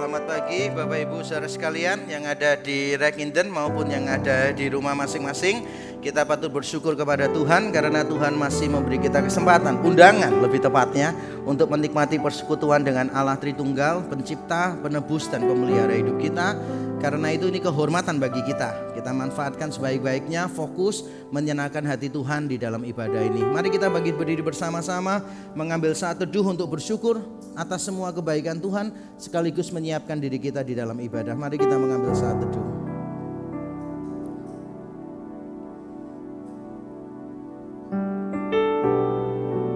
Selamat pagi Bapak Ibu saudara sekalian yang ada di Rekinden maupun yang ada di rumah masing-masing. Kita patut bersyukur kepada Tuhan karena Tuhan masih memberi kita kesempatan, undangan lebih tepatnya, untuk menikmati persekutuan dengan Allah Tritunggal, Pencipta, Penebus dan Pemelihara hidup kita. Karena itu ini kehormatan bagi kita. Kita manfaatkan sebaik-baiknya, fokus menyenangkan hati Tuhan di dalam ibadah ini. Mari kita berdiri bersama-sama, mengambil saat teduh untuk bersyukur atas semua kebaikan Tuhan, sekaligus menyiapkan diri kita di dalam ibadah. Mari kita mengambil saat teduh.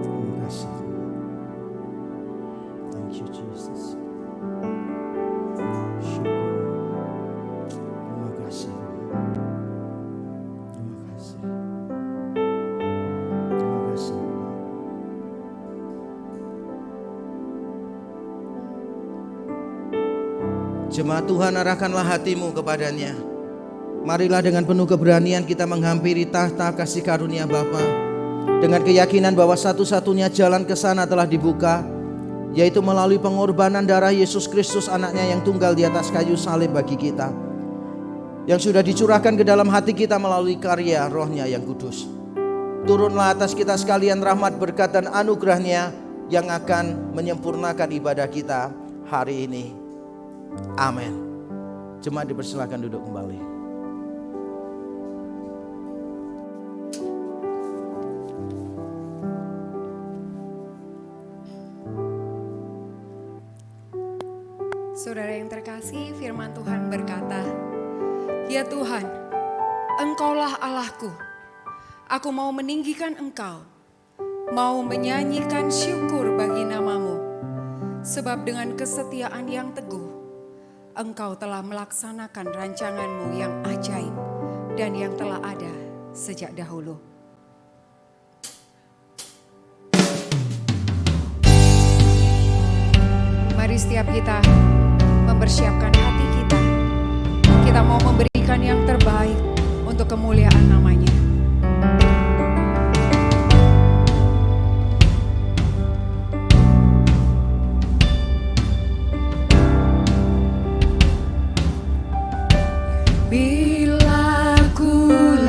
Terima kasih. Thank you Jesus. Terima kasih. Terima kasih. Terima kasih. Jemaat Tuhan, arahkanlah hatimu kepadanya. Marilah dengan penuh keberanian kita menghampiri tahta kasih karunia Bapa, dengan keyakinan bahwa satu-satunya jalan ke sana telah dibuka, yaitu melalui pengorbanan darah Yesus Kristus, anaknya yang tunggal di atas kayu salib bagi kita, yang sudah dicurahkan ke dalam hati kita melalui karya Roh-Nya yang kudus. Turunlah atas kita sekalian rahmat, berkat dan anugerah-Nya yang akan menyempurnakan ibadah kita hari ini. Amin. Jemaat dipersilakan duduk kembali. Saudara yang terkasih, firman Tuhan berkata, "Ya Tuhan, Engkaulah Allahku. Aku mau meninggikan Engkau, mau menyanyikan syukur bagi nama-Mu. Sebab dengan kesetiaan yang teguh, Engkau telah melaksanakan rancangan-Mu yang ajaib dan yang telah ada sejak dahulu." Mari setiap kita mempersiapkan hati kita. Kita mau memberikan yang terbaik untuk kemuliaan nama-Nya. Bila kulihat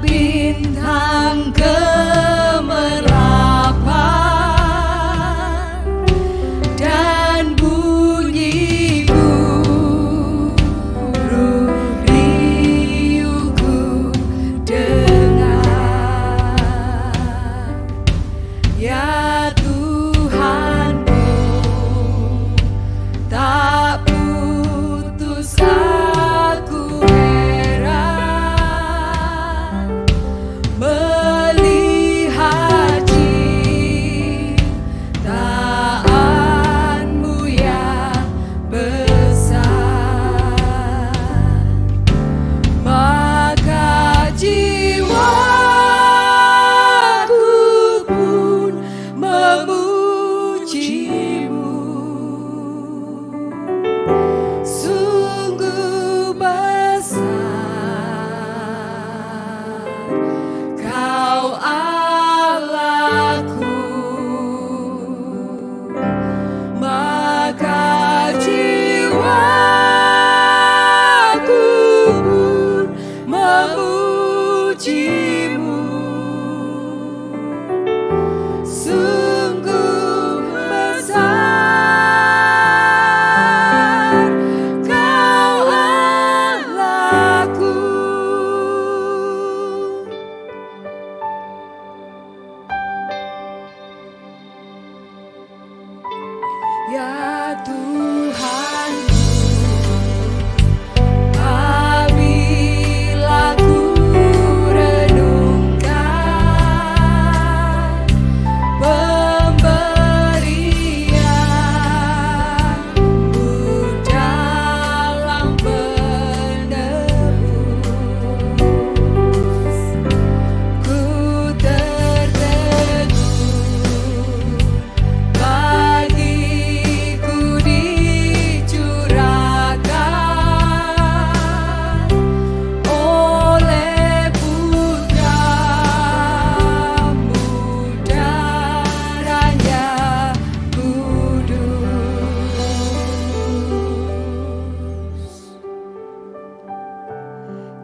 bintang kemerapan dan bunyi burung riuhku dengar, ya Tuhanku, tak putus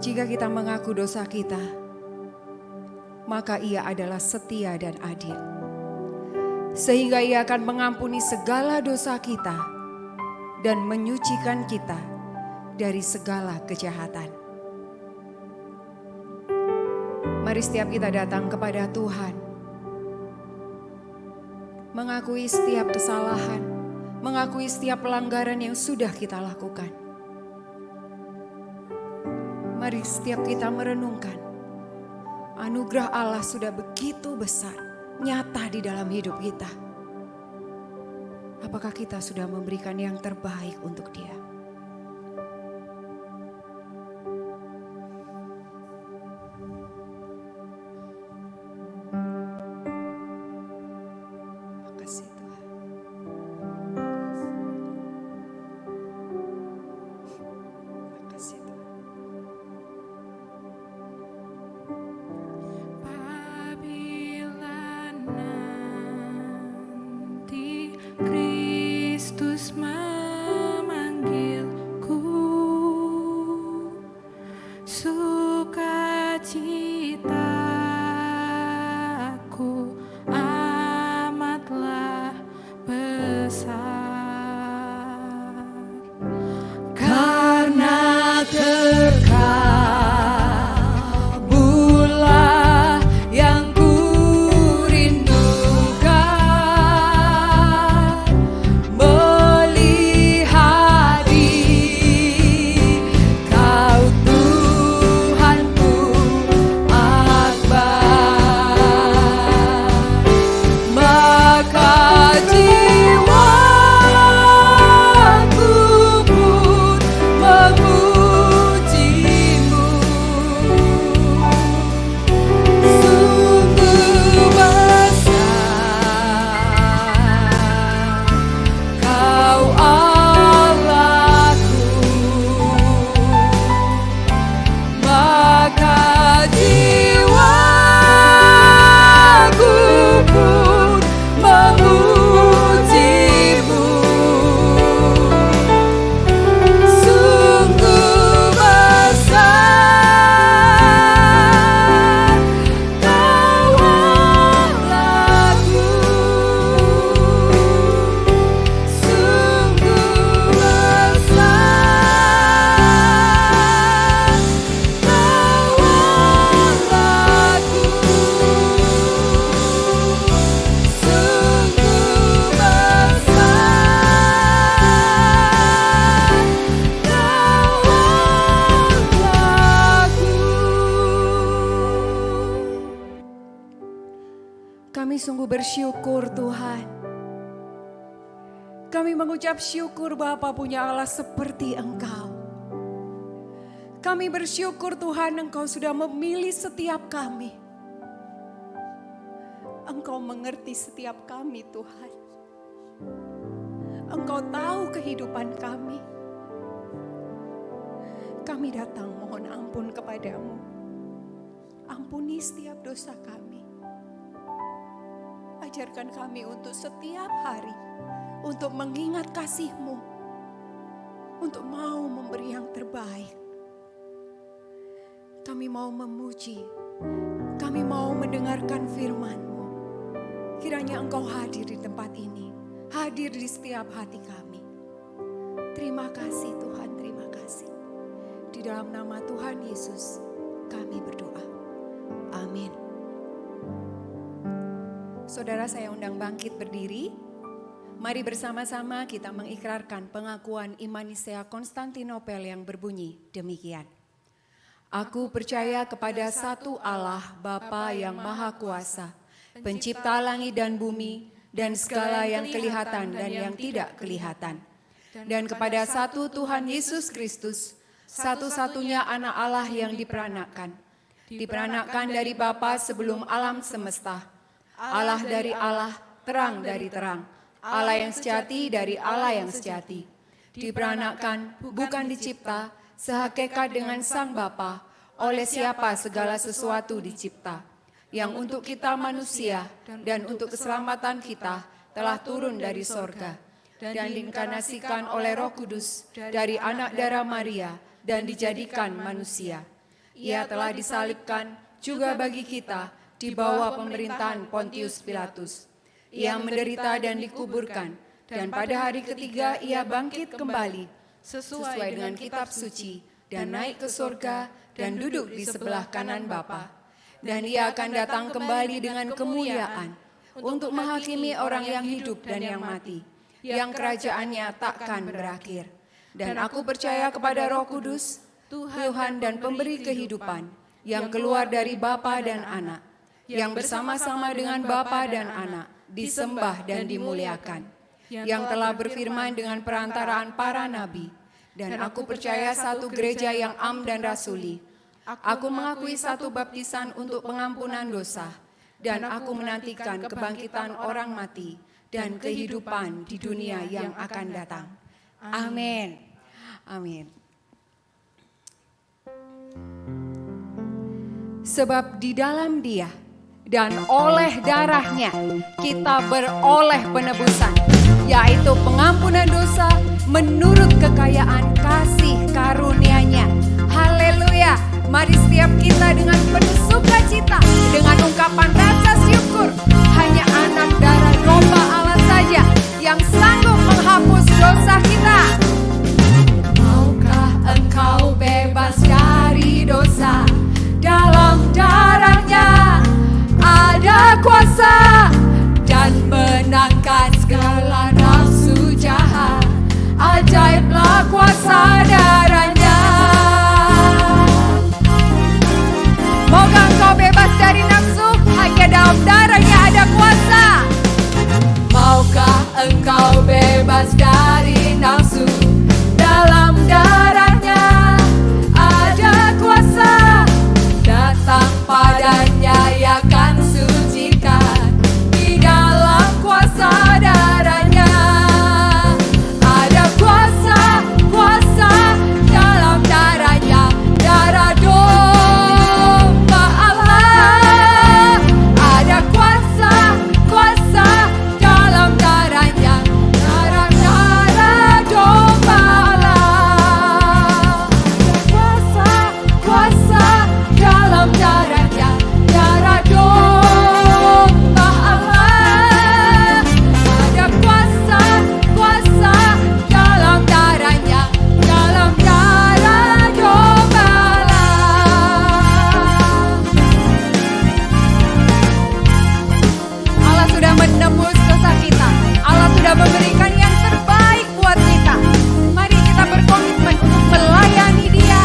Jika kita mengaku dosa kita, maka Ia adalah setia dan adil, sehingga Ia akan mengampuni segala dosa kita dan menyucikan kita dari segala kejahatan. Mari setiap kita datang kepada Tuhan, mengakui setiap kesalahan, mengakui setiap pelanggaran yang sudah kita lakukan. Mari setiap kita merenungkan, anugerah Allah sudah begitu besar, nyata di dalam hidup kita. Apakah kita sudah memberikan yang terbaik untuk Dia? Makasih Tuhan. Makasih Tuhan. Apabila nanti Kristus memanggilku, sukacitaku amatlah besar, karena terkabulah yang kurindukan, melihat Kau Tuhanku akbar, maka jiwaku pun memujimu. Sungguh besar Kau Allahku, maka jiwaku pun memujimu. Sungguh besar Kau Allahku, sungguh besar Kau Allahku, sungguh besar Kau Allahku. Kami sungguh bersyukur Tuhan. Kami mengucap syukur Bapa punya Allah seperti Engkau. Kami bersyukur Tuhan Engkau sudah memilih setiap kami. Engkau mengerti setiap kami Tuhan. Engkau tahu kehidupan kami. Kami datang mohon ampun kepadamu. Ampuni setiap dosa kami. Ajarkan kami untuk setiap hari, untuk mengingat kasih-Mu, untuk mau memberi yang terbaik. Kami mau memuji, kami mau mendengarkan firman-Mu. Kiranya Engkau hadir di tempat ini, hadir di setiap hati kami. Terima kasih Tuhan, terima kasih. Di dalam nama Tuhan Yesus kami berdoa. Amin. Saudara, saya undang bangkit berdiri. Mari bersama-sama kita mengikrarkan pengakuan iman Nisea Konstantinopel yang berbunyi demikian. Aku percaya kepada satu Allah Bapa yang Maha Kuasa, pencipta langit dan bumi, dan segala yang kelihatan dan yang tidak kelihatan. Dan kepada satu Tuhan Yesus Kristus, satu-satunya anak Allah yang diperanakkan dari Bapa sebelum alam semesta. Allah dari Allah, terang dari terang, Allah yang sejati dari Allah yang sejati. Diperanakkan, bukan dicipta, sehakikat dengan Sang Bapa, oleh siapa segala sesuatu dicipta, yang untuk kita manusia dan untuk keselamatan kita telah turun dari sorga, dan diinkarnasikan oleh Roh Kudus dari anak darah Maria dan dijadikan manusia. Ia telah disalibkan juga bagi kita di bawah pemerintahan Pontius Pilatus. Ia menderita dan dikuburkan, dan pada hari ketiga ia bangkit kembali sesuai dengan kitab suci dan naik ke surga dan duduk di sebelah kanan Bapa. Dan ia akan datang kembali dengan kemuliaan untuk menghakimi orang yang hidup dan yang mati, yang kerajaannya takkan berakhir. Dan aku percaya kepada Roh Kudus, Tuhan dan pemberi kehidupan, yang keluar dari Bapa dan Anak, yang bersama-sama dengan Bapa dan Anak, disembah dan dimuliakan, yang telah berfirman dengan perantaraan para nabi. Dan aku percaya satu gereja yang am dan rasuli. Aku mengakui satu baptisan untuk pengampunan dosa, dan aku menantikan kebangkitan orang mati dan kehidupan di dunia yang akan datang. Amin. Amin. Sebab di dalam Dia dan oleh darahnya kita beroleh penebusan, yaitu pengampunan dosa menurut kekayaan kasih karunia-Nya. Haleluya. Mari setiap kita dengan penuh sukacita, dengan ungkapan rasa syukur, hanya anak darah domba Allah saja yang sanggup menghapus dosa kita. Maukah engkau bebas dari dosa? Dalam darahnya ada kuasa dan menangkan segala nafsu jahat. Ajaiblah kuasa darahnya. Maukah engkau bebas dari nafsu? Hanya dalam darahnya ada kuasa. Maukah engkau bebas dari nafsu? Dalam darahnya ada kuasa. Datang padanya, ia akan sucikan. Di dalam kuasa darahnya ada kuasa, kuasa dalam darahnya, darah domba Allah. Ada kuasa, kuasa dalam darahnya, darah domba Allah. Ada kuasa, kuasa dalam darahnya, darah domba Allah. Ada kuasa, kuasa dalam darahnya, dalam darah domba Allah. Allah sudah menebus dosa kita. Allah sudah memberikan yang terbaik buat kita. Mari kita berkomitmen untuk melayani Dia.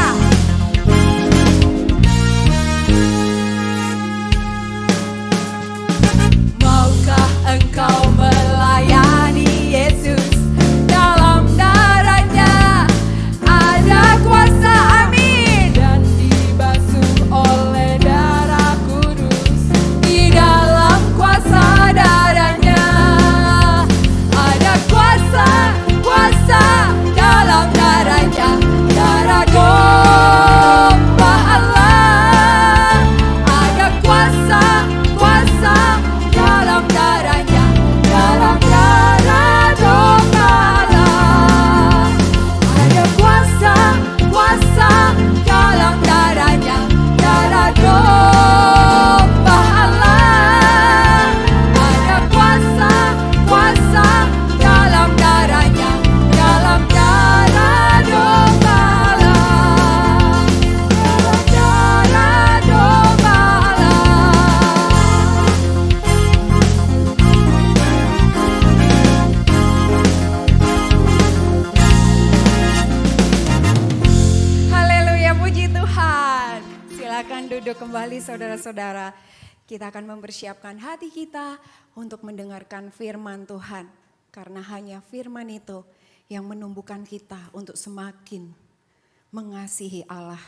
Maukah engkau melayani Yesus? Dalam darahnya ada kuasa, amin. Dan dibasuh oleh darah kudus. Di dalam kuasa darahnya ada kuasa, kuasa dalam darahnya, darah domba Allah. Ada kuasa, kuasa dalam darahnya, dalam darah domba Allah. Ada kuasa, kuasa dalam darahnya, darah domba Allah. Ada kuasa, kuasa dalam darahnya, dalam darah domba Allah. Dalam darah domba Allah. Haleluya, puji Tuhan. Silakan duduk kembali saudara-saudara. Kita akan mempersiapkan hati kita untuk mendengarkan firman Tuhan. Karena hanya firman itu yang menumbuhkan kita untuk semakin mengasihi Allah.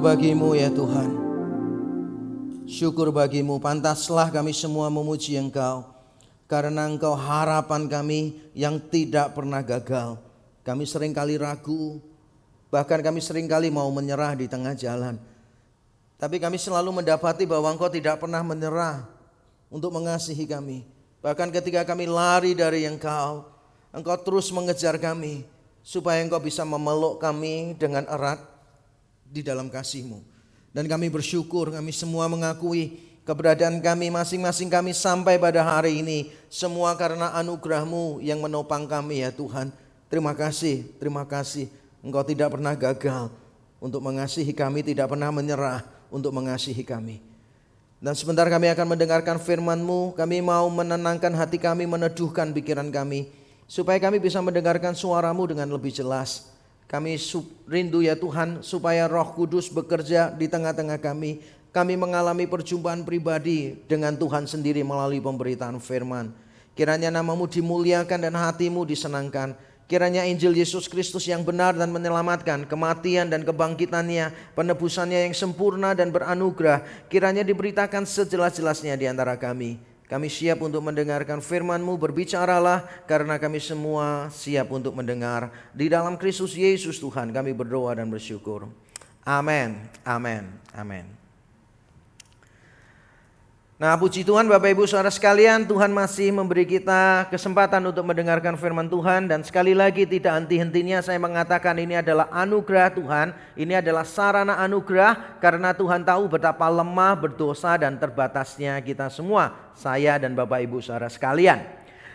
bagimu ya Tuhan. Syukur bagimu, pantaslah kami semua memuji Engkau. Karena Engkau harapan kami yang tidak pernah gagal. Kami seringkali ragu, bahkan kami seringkali mau menyerah di tengah jalan. Tapi kami selalu mendapati bahwa Engkau tidak pernah menyerah untuk mengasihi kami. Bahkan ketika kami lari dari Engkau, Engkau terus mengejar kami, supaya Engkau bisa memeluk kami dengan erat di dalam kasih-Mu. Dan kami bersyukur, kami semua mengakui keberadaan kami masing-masing kami sampai pada hari ini. Semua karena anugerah-Mu yang menopang kami ya Tuhan. Terima kasih. Engkau tidak pernah gagal untuk mengasihi kami, tidak pernah menyerah untuk mengasihi kami. Dan sebentar kami akan mendengarkan firman-Mu. Kami mau menenangkan hati kami, meneduhkan pikiran kami, supaya kami bisa mendengarkan suara-Mu dengan lebih jelas. Kami rindu ya Tuhan supaya Roh Kudus bekerja di tengah-tengah kami. Kami mengalami perjumpaan pribadi dengan Tuhan sendiri melalui pemberitaan firman. Kiranya nama-Mu dimuliakan dan hati-Mu disenangkan. Kiranya Injil Yesus Kristus yang benar dan menyelamatkan, kematian dan kebangkitannya, penebusannya yang sempurna dan beranugerah, kiranya diberitakan sejelas-jelasnya di antara kami. Kami siap untuk mendengarkan firman-Mu, berbicaralah karena kami semua siap untuk mendengar. Di dalam Kristus Yesus Tuhan kami berdoa dan bersyukur. Amin. Nah, puji Tuhan Bapak Ibu Saudara sekalian, Tuhan masih memberi kita kesempatan untuk mendengarkan firman Tuhan. Dan sekali lagi tidak henti-hentinya saya mengatakan ini adalah anugerah Tuhan. Ini adalah sarana anugerah karena Tuhan tahu betapa lemah, berdosa dan terbatasnya kita semua. Saya dan Bapak Ibu Saudara sekalian.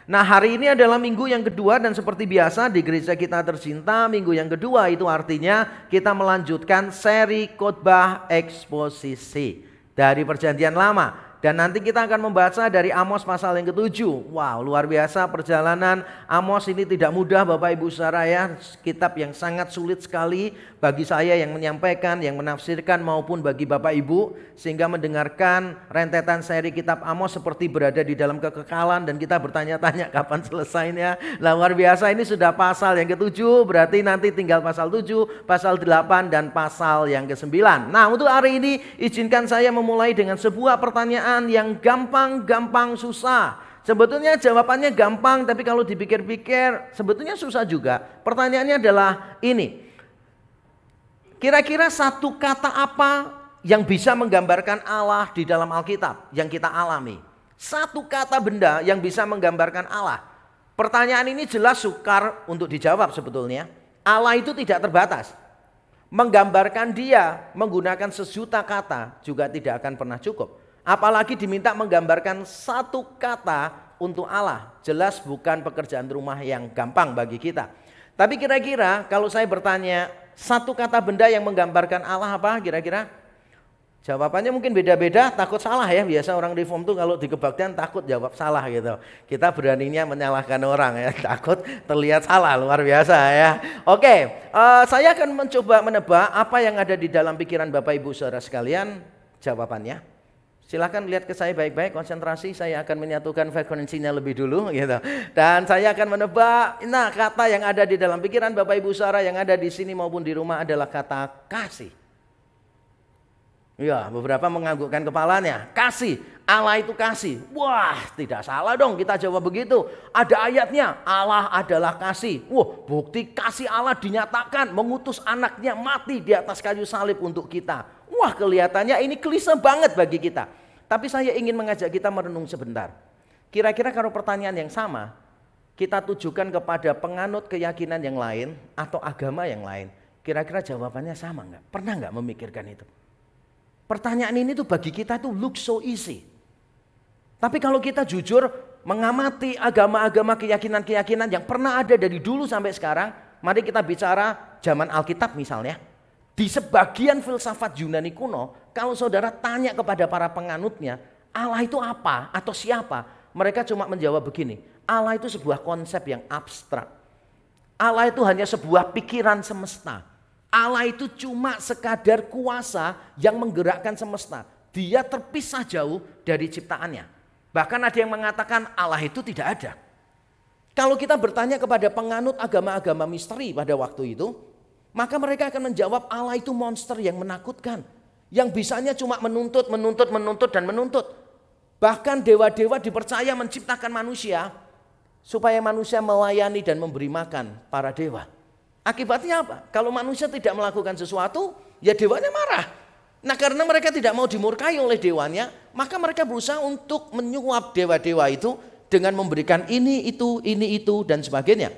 Nah, hari ini adalah minggu yang kedua dan seperti biasa di gereja kita tercinta, minggu yang kedua itu artinya kita melanjutkan seri khotbah eksposisi dari Perjanjian Lama. Dan nanti kita akan membaca dari Amos pasal yang ke-7. Wow, luar biasa perjalanan Amos ini tidak mudah Bapak Ibu Saudara ya. Kitab yang sangat sulit sekali bagi saya yang menyampaikan, yang menafsirkan maupun bagi Bapak Ibu. Sehingga mendengarkan rentetan seri kitab Amos seperti berada di dalam kekekalan. Dan kita bertanya-tanya kapan selesainya. Nah, luar biasa ini sudah pasal yang ke-7. Berarti nanti tinggal pasal 7, pasal 8 dan pasal yang ke-9. Nah, untuk hari ini izinkan saya memulai dengan sebuah pertanyaan yang gampang susah. Sebetulnya jawabannya gampang, tapi kalau dipikir-pikir sebetulnya susah juga. Pertanyaannya adalah ini. Kira-kira satu kata apa yang bisa menggambarkan Allah di dalam Alkitab yang kita alami? Satu kata benda yang bisa menggambarkan Allah. Pertanyaan ini jelas sukar untuk dijawab sebetulnya. Allah itu tidak terbatas. Menggambarkan Dia menggunakan sejuta kata juga tidak akan pernah cukup. Apalagi diminta menggambarkan satu kata untuk Allah. Jelas bukan pekerjaan rumah yang gampang bagi kita. Tapi kira-kira kalau saya bertanya satu kata benda yang menggambarkan Allah apa kira-kira? Jawabannya mungkin beda-beda, takut salah ya. Biasa orang reform tuh kalau di kebaktian takut jawab salah gitu. Kita beraninya menyalahkan orang ya, takut terlihat salah, luar biasa ya. Oke, saya akan mencoba menebak apa yang ada di dalam pikiran Bapak Ibu Saudara sekalian. Jawabannya silakan lihat ke saya baik-baik, konsentrasi. Saya akan menyatukan frekuensinya lebih dulu gitu. Dan saya akan menebak, nah kata yang ada di dalam pikiran Bapak Ibu Saudara yang ada di sini maupun di rumah adalah kata kasih. Ya, beberapa menganggukkan kepalanya. Kasih, Allah itu kasih. Wah, tidak salah dong kita jawab begitu. Ada ayatnya, Allah adalah kasih. Wah, bukti kasih Allah dinyatakan mengutus anaknya mati di atas kayu salib untuk kita. Wah, kelihatannya ini klise banget bagi kita. Tapi saya ingin mengajak kita merenung sebentar. Kira-kira kalau pertanyaan yang sama kita tujukan kepada penganut keyakinan yang lain atau agama yang lain, kira-kira jawabannya sama enggak? Pernah enggak memikirkan itu? Pertanyaan ini tuh bagi kita tuh look so easy. Tapi kalau kita jujur mengamati agama-agama keyakinan-keyakinan yang pernah ada dari dulu sampai sekarang, mari kita bicara zaman Alkitab misalnya. Di sebagian filsafat Yunani kuno, kalau saudara tanya kepada para penganutnya, Allah itu apa atau siapa? Mereka cuma menjawab begini, Allah itu sebuah konsep yang abstrak. Allah itu hanya sebuah pikiran semesta. Allah itu cuma sekadar kuasa yang menggerakkan semesta. Dia terpisah jauh dari ciptaannya. Bahkan ada yang mengatakan Allah itu tidak ada. Kalau kita bertanya kepada penganut agama-agama misteri pada waktu itu, Maka mereka akan menjawab Allah itu monster yang menakutkan. Yang bisanya cuma menuntut, dan menuntut. Bahkan dewa-dewa dipercaya menciptakan manusia supaya manusia melayani dan memberi makan para dewa. Akibatnya apa? Kalau manusia tidak melakukan sesuatu, ya dewanya marah. Nah karena mereka tidak mau dimurkai oleh dewanya, maka mereka berusaha untuk menyuap dewa-dewa itu dengan memberikan ini, itu, dan sebagainya.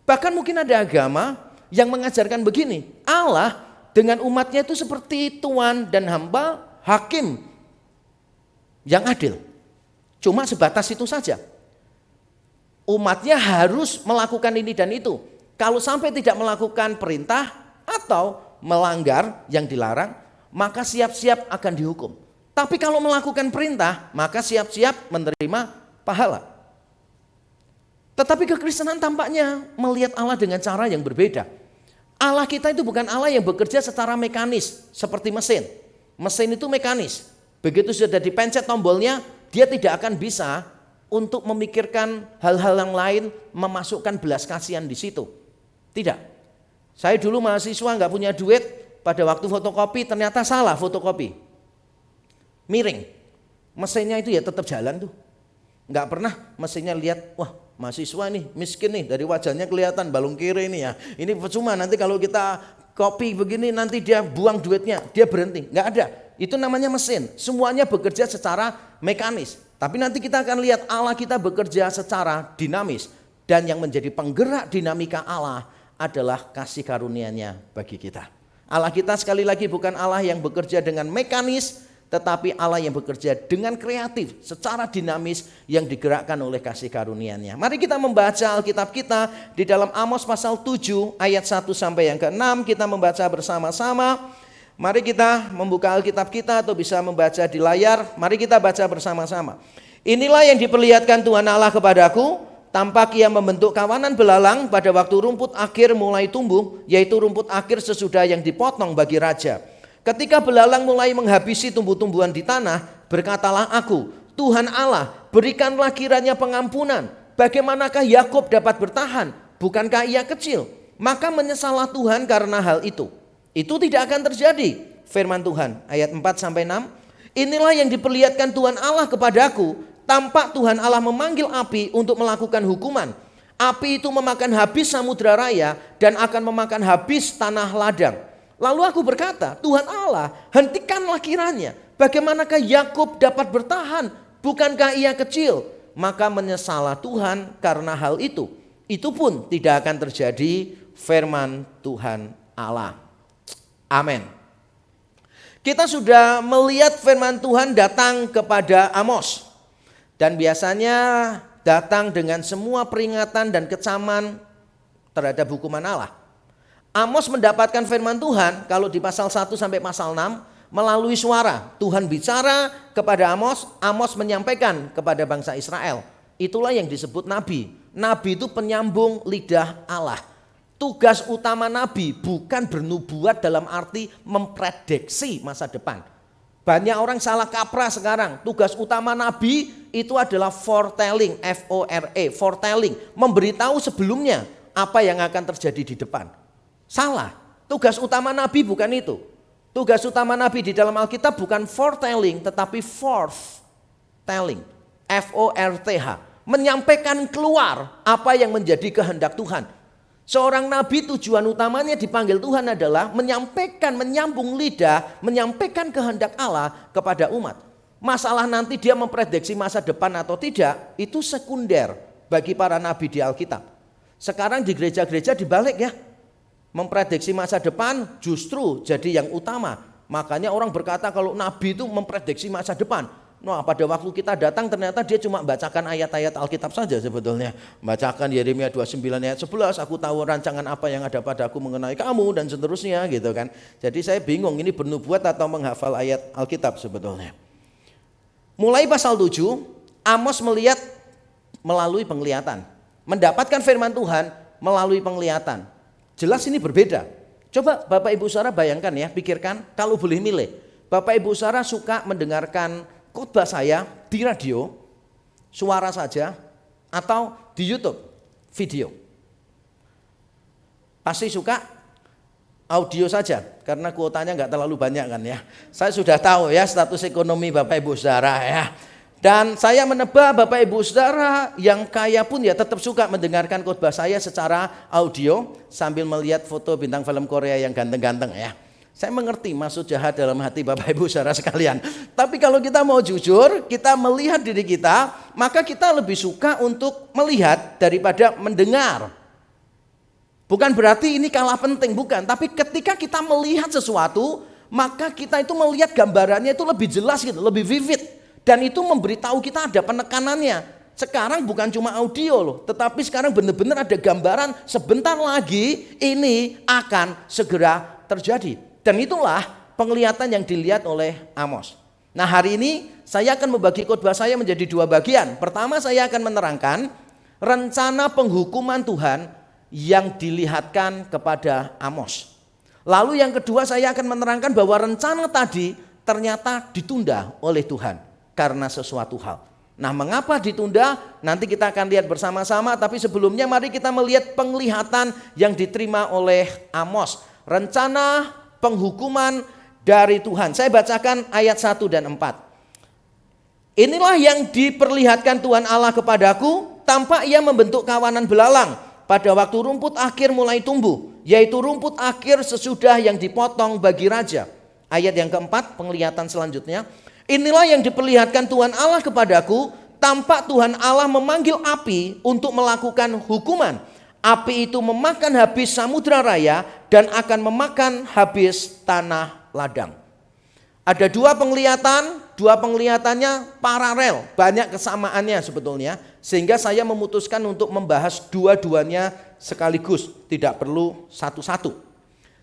Bahkan mungkin ada agama yang mengajarkan begini, Allah dengan umatnya itu seperti tuan dan hamba, hakim yang adil. Cuma sebatas itu saja. Umatnya harus melakukan ini dan itu. Kalau sampai tidak melakukan perintah atau melanggar yang dilarang, maka siap-siap akan dihukum. Tapi kalau melakukan perintah, maka siap-siap menerima pahala. Tetapi kekristenan tampaknya melihat Allah dengan cara yang berbeda. Allah kita itu bukan Allah yang bekerja secara mekanis seperti mesin. Mesin itu mekanis. Begitu sudah dipencet tombolnya, dia tidak akan bisa untuk memikirkan hal-hal yang lain, memasukkan belas kasihan di situ. Tidak. Saya dulu mahasiswa nggak punya duit, pada waktu fotokopi ternyata salah fotokopi. Miring. Mesinnya itu ya tetap jalan tuh. Nggak pernah mesinnya lihat, wah mahasiswa nih miskin nih, dari wajahnya kelihatan balung kiri ini ya. Ini percuma nanti kalau kita kopi begini nanti dia buang duitnya, dia berhenti. Nggak ada. Itu namanya mesin. Semuanya bekerja secara mekanis. Tapi nanti kita akan lihat Allah kita bekerja secara dinamis. Dan yang menjadi penggerak dinamika Allah adalah kasih karunia-Nya bagi kita. Allah kita sekali lagi bukan Allah yang bekerja dengan mekanis, tetapi Allah yang bekerja dengan kreatif, secara dinamis yang digerakkan oleh kasih karunia-Nya. Mari kita membaca Alkitab kita di dalam Amos pasal 7 ayat 1 sampai yang ke-6. Kita membaca bersama-sama. Mari kita membuka Alkitab kita atau bisa membaca di layar. Mari kita baca bersama-sama. Inilah yang diperlihatkan Tuhan Allah kepadaku. Tampak ia membentuk kawanan belalang pada waktu rumput akhir mulai tumbuh, yaitu rumput akhir sesudah yang dipotong bagi raja. Ketika belalang mulai menghabisi tumbuh-tumbuhan di tanah, berkatalah aku, Tuhan Allah, berikanlah kiranya pengampunan. Bagaimanakah Yakub dapat bertahan? Bukankah ia kecil? Maka menyesallah Tuhan karena hal itu. Itu tidak akan terjadi, firman Tuhan. Ayat 4-6. Inilah yang diperlihatkan Tuhan Allah kepadaku. Tampak Tuhan Allah memanggil api untuk melakukan hukuman. Api itu memakan habis samudra raya dan akan memakan habis tanah ladang. Lalu aku berkata, Tuhan Allah, hentikanlah kiranya. Bagaimanakah Yakub dapat bertahan? Bukankah ia kecil? Maka menyesallah Tuhan karena hal itu. Itu pun tidak akan terjadi, firman Tuhan Allah. Amin. Kita sudah melihat firman Tuhan datang kepada Amos. Dan biasanya datang dengan semua peringatan dan kecaman terhadap hukuman Allah. Amos mendapatkan firman Tuhan kalau di pasal 1 sampai pasal 6 melalui suara. Tuhan bicara kepada Amos, Amos menyampaikan kepada bangsa Israel. Itulah yang disebut nabi. Nabi itu penyambung lidah Allah. Tugas utama nabi bukan bernubuat dalam arti memprediksi masa depan. Banyak orang salah kaprah sekarang. Tugas utama nabi itu adalah foretelling, F-O-R-E, foretelling, memberitahu sebelumnya apa yang akan terjadi di depan. Salah. Tugas utama nabi bukan itu. Tugas utama nabi di dalam Alkitab bukan foretelling, tetapi forthtelling, F-O-R-T-H, menyampaikan keluar apa yang menjadi kehendak Tuhan. Seorang nabi tujuan utamanya dipanggil Tuhan adalah menyampaikan, menyambung lidah, menyampaikan kehendak Allah kepada umat. Masalah nanti dia memprediksi masa depan atau tidak, itu sekunder bagi para nabi di Alkitab. Sekarang di gereja-gereja dibalik ya. Memprediksi masa depan justru jadi yang utama. Makanya orang berkata kalau nabi itu memprediksi masa depan. Nah pada waktu kita datang ternyata dia cuma bacakan ayat-ayat Alkitab saja sebetulnya. Bacakan Yeremia 29 ayat 11, aku tahu rancangan apa yang ada padaku mengenai kamu dan seterusnya gitu kan. Jadi saya bingung ini bernubuat atau menghafal ayat Alkitab sebetulnya. Mulai pasal 7, Amos melihat melalui penglihatan. Mendapatkan firman Tuhan melalui penglihatan. Jelas ini berbeda. Coba Bapak Ibu Saudara bayangkan ya, pikirkan kalau boleh milih. Bapak Ibu Saudara suka mendengarkan khotbah saya di radio, suara saja, atau di YouTube, video. Pasti suka audio saja karena kuotanya nggak terlalu banyak kan ya. Saya sudah tahu ya status ekonomi Bapak Ibu Saudara ya. Dan saya menebak Bapak Ibu Saudara yang kaya pun ya tetap suka mendengarkan khotbah saya secara audio sambil melihat foto bintang film Korea yang ganteng-ganteng ya. Saya mengerti maksud jahat dalam hati Bapak Ibu Saudara sekalian. Tapi kalau kita mau jujur, kita melihat diri kita, maka kita lebih suka untuk melihat daripada mendengar. Bukan berarti ini kalah penting, bukan. Tapi ketika kita melihat sesuatu, maka kita itu melihat gambarannya itu lebih jelas gitu, lebih vivid. Dan itu memberitahu kita ada penekanannya. Sekarang bukan cuma audio loh, tetapi sekarang benar-benar ada gambaran sebentar lagi ini akan segera terjadi. Dan itulah penglihatan yang dilihat oleh Amos. Nah hari ini saya akan membagi khotbah saya menjadi dua bagian. Pertama saya akan menerangkan rencana penghukuman Tuhan yang dilihatkan kepada Amos. Lalu yang kedua saya akan menerangkan bahwa rencana tadi ternyata ditunda oleh Tuhan karena sesuatu hal. Nah mengapa ditunda? Nanti kita akan lihat bersama-sama. Tapi sebelumnya mari kita melihat penglihatan yang diterima oleh Amos. Rencana penghukuman dari Tuhan. Saya bacakan ayat 1 dan 4. Inilah yang diperlihatkan Tuhan Allah kepadaku. Tampak ia membentuk kawanan belalang pada waktu rumput akhir mulai tumbuh, yaitu rumput akhir sesudah yang dipotong bagi raja. Ayat yang keempat, penglihatan selanjutnya. Inilah yang diperlihatkan Tuhan Allah kepadaku, tampak Tuhan Allah memanggil api untuk melakukan hukuman. Api itu memakan habis samudra raya dan akan memakan habis tanah ladang. Ada dua penglihatannya paralel, banyak kesamaannya sebetulnya. Sehingga saya memutuskan untuk membahas dua-duanya sekaligus, tidak perlu satu-satu.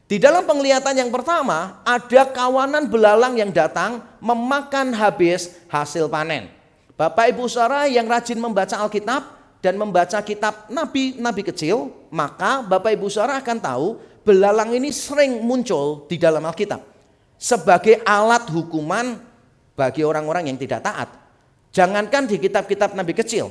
Di dalam penglihatan yang pertama, ada kawanan belalang yang datang memakan habis hasil panen. Bapak Ibu Saudara yang rajin membaca Alkitab dan membaca kitab nabi-nabi kecil, maka Bapak Ibu Saudara akan tahu belalang ini sering muncul di dalam Alkitab sebagai alat hukuman bagi orang-orang yang tidak taat. Jangankan di kitab-kitab nabi kecil,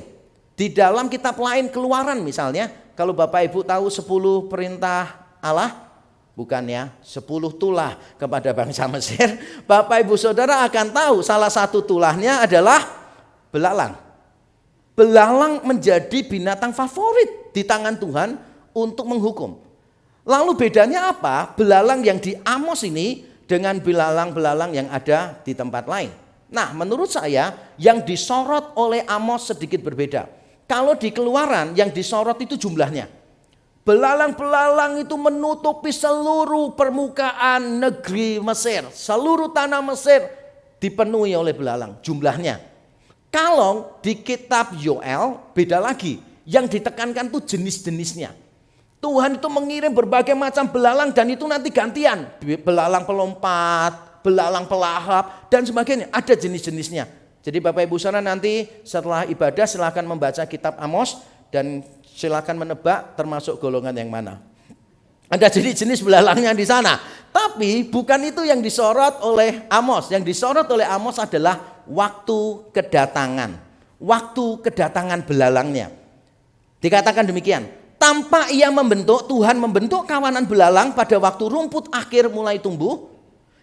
di dalam kitab lain Keluaran misalnya, kalau Bapak Ibu tahu 10 perintah Allah, bukan ya 10 tulah kepada bangsa Mesir, Bapak Ibu Saudara akan tahu salah satu tulahnya adalah belalang. Belalang menjadi binatang favorit di tangan Tuhan untuk menghukum. Lalu bedanya apa belalang yang di Amos ini dengan belalang-belalang yang ada di tempat lain? Nah menurut saya yang disorot oleh Amos sedikit berbeda. Kalau di Keluaran yang disorot itu jumlahnya. Belalang-belalang itu menutupi seluruh permukaan negeri Mesir. Seluruh tanah Mesir dipenuhi oleh belalang jumlahnya. Kalau di kitab Yoel beda lagi. Yang ditekankan itu jenis-jenisnya. Tuhan itu mengirim berbagai macam belalang dan itu nanti gantian. Belalang pelompat, belalang pelahap dan sebagainya. Ada jenis-jenisnya. Jadi Bapak Ibu Saudara nanti setelah ibadah silakan membaca kitab Amos dan silakan menebak termasuk golongan yang mana. Ada jenis-jenis belalangnya di sana. Tapi bukan itu yang disorot oleh Amos. Yang disorot oleh Amos adalah waktu kedatangan. Waktu kedatangan belalangnya. Dikatakan demikian. Tampak ia membentuk, Tuhan membentuk kawanan belalang pada waktu rumput akhir mulai tumbuh.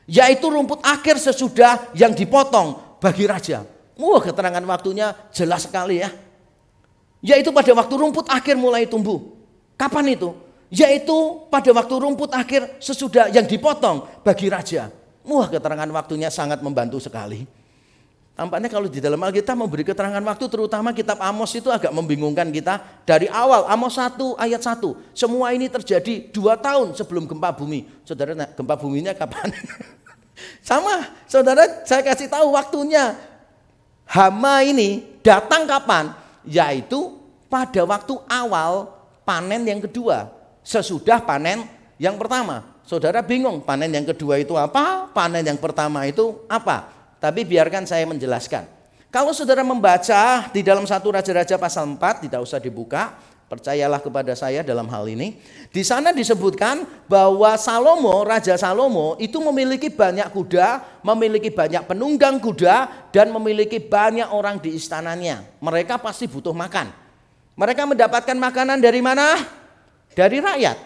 Yaitu rumput akhir sesudah yang dipotong bagi raja. Keterangan waktunya jelas sekali ya. Yaitu pada waktu rumput akhir mulai tumbuh. Kapan itu? Yaitu pada waktu rumput akhir sesudah yang dipotong bagi raja. Keterangan waktunya sangat membantu sekali. Tampaknya kalau di dalam Alkitab memberi keterangan waktu, terutama kitab Amos itu agak membingungkan kita. Dari awal Amos 1 ayat 1, semua ini terjadi 2 tahun sebelum gempa bumi. Saudara, gempa buminya kapan? Sama, saudara, saya kasih tahu waktunya. Hama ini datang kapan? Yaitu pada waktu awal panen yang kedua, sesudah panen yang pertama. Saudara bingung, panen yang kedua itu apa? Panen yang pertama itu apa? Tapi biarkan saya menjelaskan. Kalau saudara membaca di dalam 1 Raja-Raja pasal 4, tidak usah dibuka, percayalah kepada saya dalam hal ini. Di sana disebutkan bahwa Raja Salomo itu memiliki banyak kuda, memiliki banyak penunggang kuda, dan memiliki banyak orang di istananya. Mereka pasti butuh makan. Mereka mendapatkan makanan dari mana? Dari rakyat.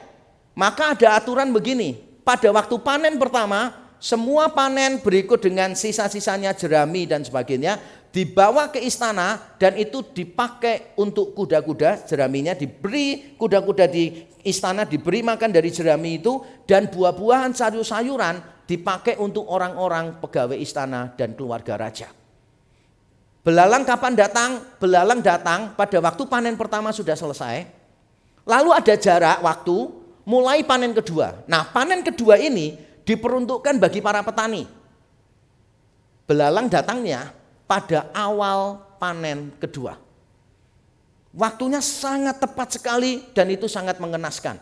Maka ada aturan begini, pada waktu panen pertama, semua panen berikut dengan sisa-sisanya jerami dan sebagainya dibawa ke istana dan itu dipakai untuk kuda-kuda. Jeraminya diberi kuda-kuda di istana, diberi makan dari jerami itu, dan buah-buahan, sayur-sayuran dipakai untuk orang-orang pegawai istana dan keluarga raja. Belalang kapan datang? Belalang datang pada waktu panen pertama sudah selesai. Lalu ada jarak waktu mulai panen kedua. Nah, panen kedua ini diperuntukkan bagi para petani. Belalang datangnya pada awal panen kedua. Waktunya sangat tepat sekali dan itu sangat mengenaskan.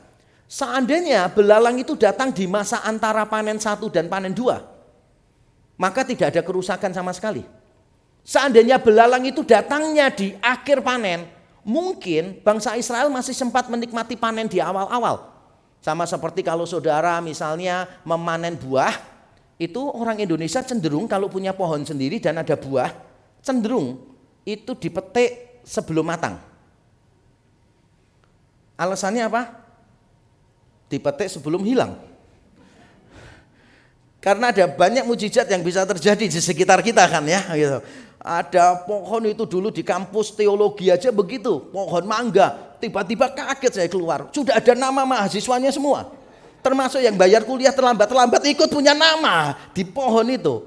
Seandainya belalang itu datang di masa antara panen 1 dan panen 2, maka tidak ada kerusakan sama sekali. Seandainya belalang itu datangnya di akhir panen, mungkin bangsa Israel masih sempat menikmati panen di awal-awal. Sama seperti kalau saudara misalnya memanen buah, itu orang Indonesia cenderung kalau punya pohon sendiri dan ada buah, cenderung itu dipetik sebelum matang. Alasannya apa? Dipetik sebelum hilang. Karena ada banyak mujizat yang bisa terjadi di sekitar kita kan ya gitu. Ada pohon itu dulu di kampus teologi aja begitu, pohon mangga, tiba-tiba kaget saya keluar, sudah ada nama mahasiswanya semua. Termasuk yang bayar kuliah terlambat ikut punya nama di pohon itu.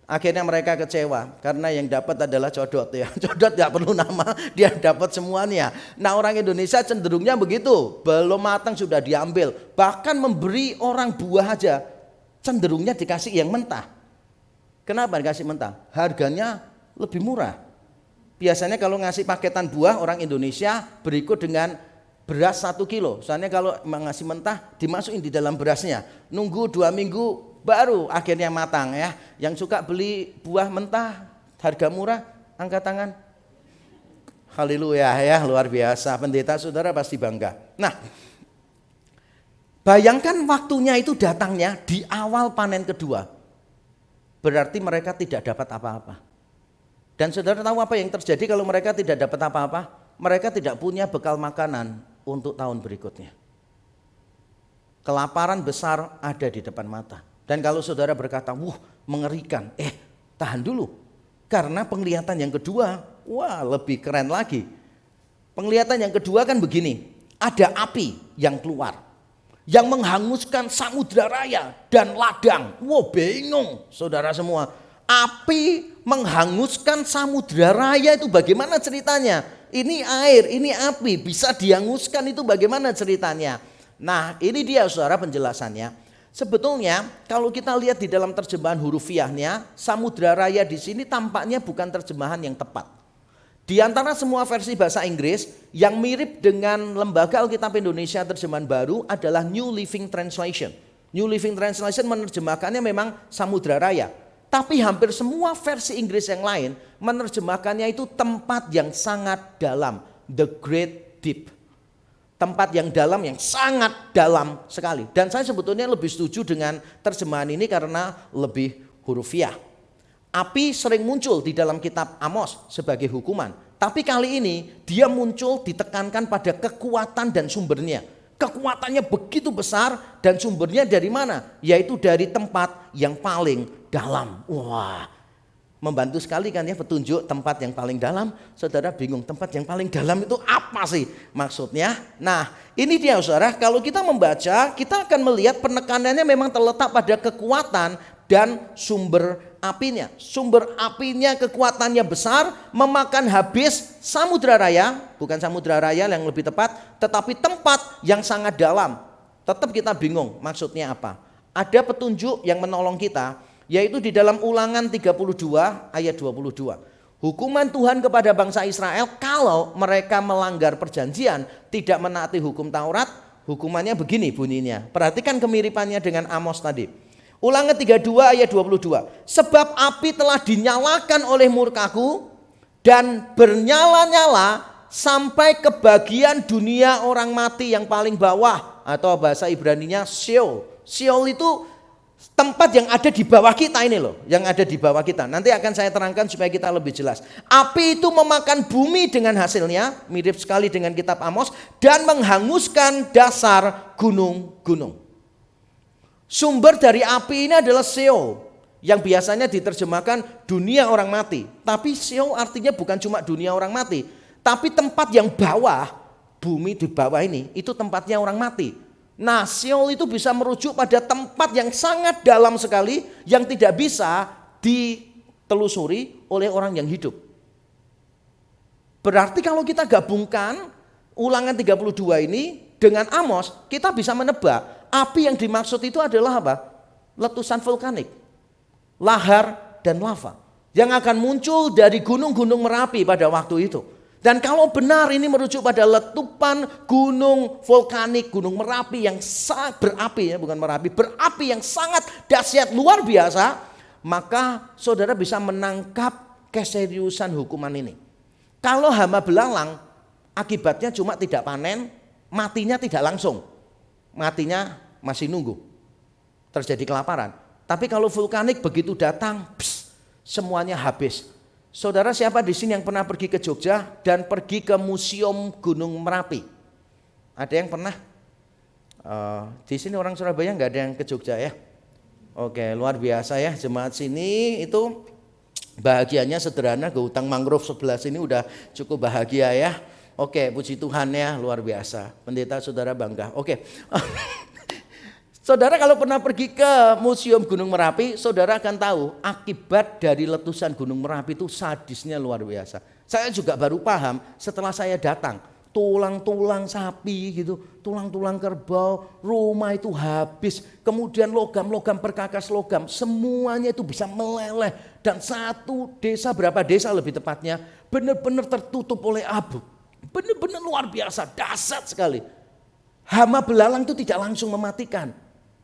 Akhirnya mereka kecewa karena yang dapat adalah codot ya. Codot gak perlu nama, dia dapat semuanya. Nah, orang Indonesia cenderungnya begitu, belum matang sudah diambil. Bahkan memberi orang buah aja cenderungnya dikasih yang mentah. Kenapa dikasih mentah? Harganya lebih murah. Biasanya kalau ngasih paketan buah orang Indonesia berikut dengan beras 1 kilo. Soalnya kalau ngasih mentah dimasukin di dalam berasnya. Nunggu 2 minggu baru akhirnya matang ya. Yang suka beli buah mentah harga murah, angkat tangan. Haleluya ya, luar biasa. Pendeta saudara pasti bangga. Nah, bayangkan waktunya itu datangnya di awal panen kedua. Berarti mereka tidak dapat apa-apa. Dan saudara tahu apa yang terjadi kalau mereka tidak dapat apa-apa? Mereka tidak punya bekal makanan untuk tahun berikutnya. Kelaparan besar ada di depan mata. Dan kalau saudara berkata, wah mengerikan. Tahan dulu. Karena penglihatan yang kedua, wah lebih keren lagi. Penglihatan yang kedua kan begini. Ada api yang keluar. Yang menghanguskan samudra raya dan ladang. Wow, bingung saudara semua. Api menghanguskan samudra raya itu bagaimana ceritanya? Ini air, ini api bisa dihanguskan itu bagaimana ceritanya? Nah, ini dia saudara penjelasannya. Sebetulnya kalau kita lihat di dalam terjemahan hurufiahnya, samudra raya di sini tampaknya bukan terjemahan yang tepat. Di antara semua versi bahasa Inggris yang mirip dengan Lembaga Alkitab Indonesia Terjemahan Baru adalah New Living Translation. New Living Translation menerjemahkannya memang samudra raya. Tapi hampir semua versi Inggris yang lain menerjemahkannya itu tempat yang sangat dalam. The Great Deep. Tempat yang dalam, yang sangat dalam sekali. Dan saya sebetulnya lebih setuju dengan terjemahan ini karena lebih hurufiah. Api sering muncul di dalam kitab Amos sebagai hukuman. Tapi kali ini dia muncul ditekankan pada kekuatan dan sumbernya. Kekuatannya begitu besar dan sumbernya dari mana? Yaitu dari tempat yang paling dalam. Wah, membantu sekali kan ya petunjuk tempat yang paling dalam. Saudara bingung tempat yang paling dalam itu apa sih maksudnya? Nah, ini dia saudara, kalau kita membaca kita akan melihat penekanannya memang terletak pada kekuatan dan sumber apinya. Sumber apinya kekuatannya besar, memakan habis samudra raya, bukan samudra raya yang lebih tepat, tetapi tempat yang sangat dalam. Tetap kita bingung maksudnya apa. Ada petunjuk yang menolong kita, yaitu di dalam Ulangan 32 ayat 22. Hukuman Tuhan kepada bangsa Israel kalau mereka melanggar perjanjian, tidak menaati hukum Taurat, hukumannya begini bunyinya. Perhatikan kemiripannya dengan Amos tadi. Ulangan 32 ayat 22. Sebab api telah dinyalakan oleh murkaku dan bernyala-nyala sampai ke bagian dunia orang mati yang paling bawah, atau bahasa Ibraninya Sheol. Sheol itu tempat yang ada di bawah kita ini loh, yang ada di bawah kita. Nanti akan saya terangkan supaya kita lebih jelas. Api itu memakan bumi dengan hasilnya, mirip sekali dengan kitab Amos, dan menghanguskan dasar gunung-gunung. Sumber dari api ini adalah Sheol, yang biasanya diterjemahkan dunia orang mati. Tapi Sheol artinya bukan cuma dunia orang mati, tapi tempat yang bawah, bumi di bawah ini, itu tempatnya orang mati. Nah, Sheol itu bisa merujuk pada tempat yang sangat dalam sekali, yang tidak bisa ditelusuri oleh orang yang hidup. Berarti kalau kita gabungkan Ulangan 32 ini dengan Amos, kita bisa menebak api yang dimaksud itu adalah apa? Letusan vulkanik, lahar dan lava yang akan muncul dari gunung-gunung Merapi pada waktu itu. Dan kalau benar ini merujuk pada letupan gunung vulkanik, gunung Merapi yang sangat berapi, ya bukan Merapi, berapi yang sangat dahsyat luar biasa, maka saudara bisa menangkap keseriusan hukuman ini. Kalau hama belalang, akibatnya cuma tidak panen, matinya tidak langsung, matinya masih nunggu, terjadi kelaparan. Tapi kalau vulkanik begitu datang, semuanya habis. Saudara, siapa di sini yang pernah pergi ke Jogja dan pergi ke Museum Gunung Merapi? Ada yang pernah? Di sini orang Surabaya nggak ada yang ke Jogja ya? Oke, luar biasa ya, jemaat sini itu bahagianya sederhana, ke hutan mangrove sebelah sini udah cukup bahagia ya. Oke, puji Tuhan ya, luar biasa. Pendeta saudara bangga. Oke. Saudara kalau pernah pergi ke Museum Gunung Merapi, saudara akan tahu akibat dari letusan Gunung Merapi itu sadisnya luar biasa. Saya juga baru paham setelah saya datang. Tulang-tulang sapi gitu, tulang-tulang kerbau, rumah itu habis. Kemudian logam-logam perkakas logam, semuanya itu bisa meleleh. Dan satu desa, berapa desa lebih tepatnya, benar-benar tertutup oleh abu. Benar-benar luar biasa, dahsyat sekali. Hama belalang itu tidak langsung mematikan.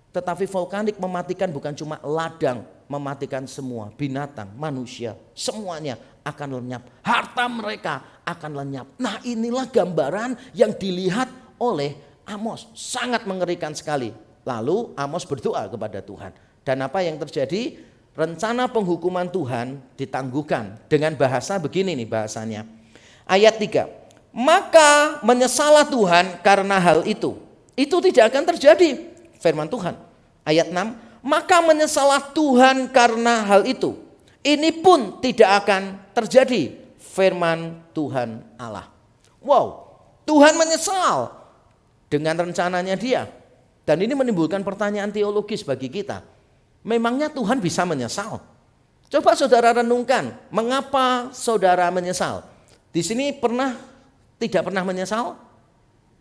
Tetapi vulkanik mematikan bukan cuma ladang, mematikan semua binatang, manusia, semuanya akan lenyap. Harta mereka akan lenyap. Nah, inilah gambaran yang dilihat oleh Amos. Sangat mengerikan sekali. Lalu Amos berdoa kepada Tuhan. Dan apa yang terjadi? Rencana penghukuman Tuhan ditangguhkan. Dengan bahasa begini nih bahasanya. Ayat 3. Maka menyesalah Tuhan karena hal itu. Itu tidak akan terjadi. Firman Tuhan. Ayat 6, maka menyesalah Tuhan karena hal itu. Ini pun tidak akan terjadi. Firman Tuhan Allah. Wow, Tuhan menyesal dengan rencananya dia. Dan ini menimbulkan pertanyaan teologis bagi kita. Memangnya Tuhan bisa menyesal? Coba saudara renungkan, mengapa saudara menyesal? Di sini tidak pernah menyesal?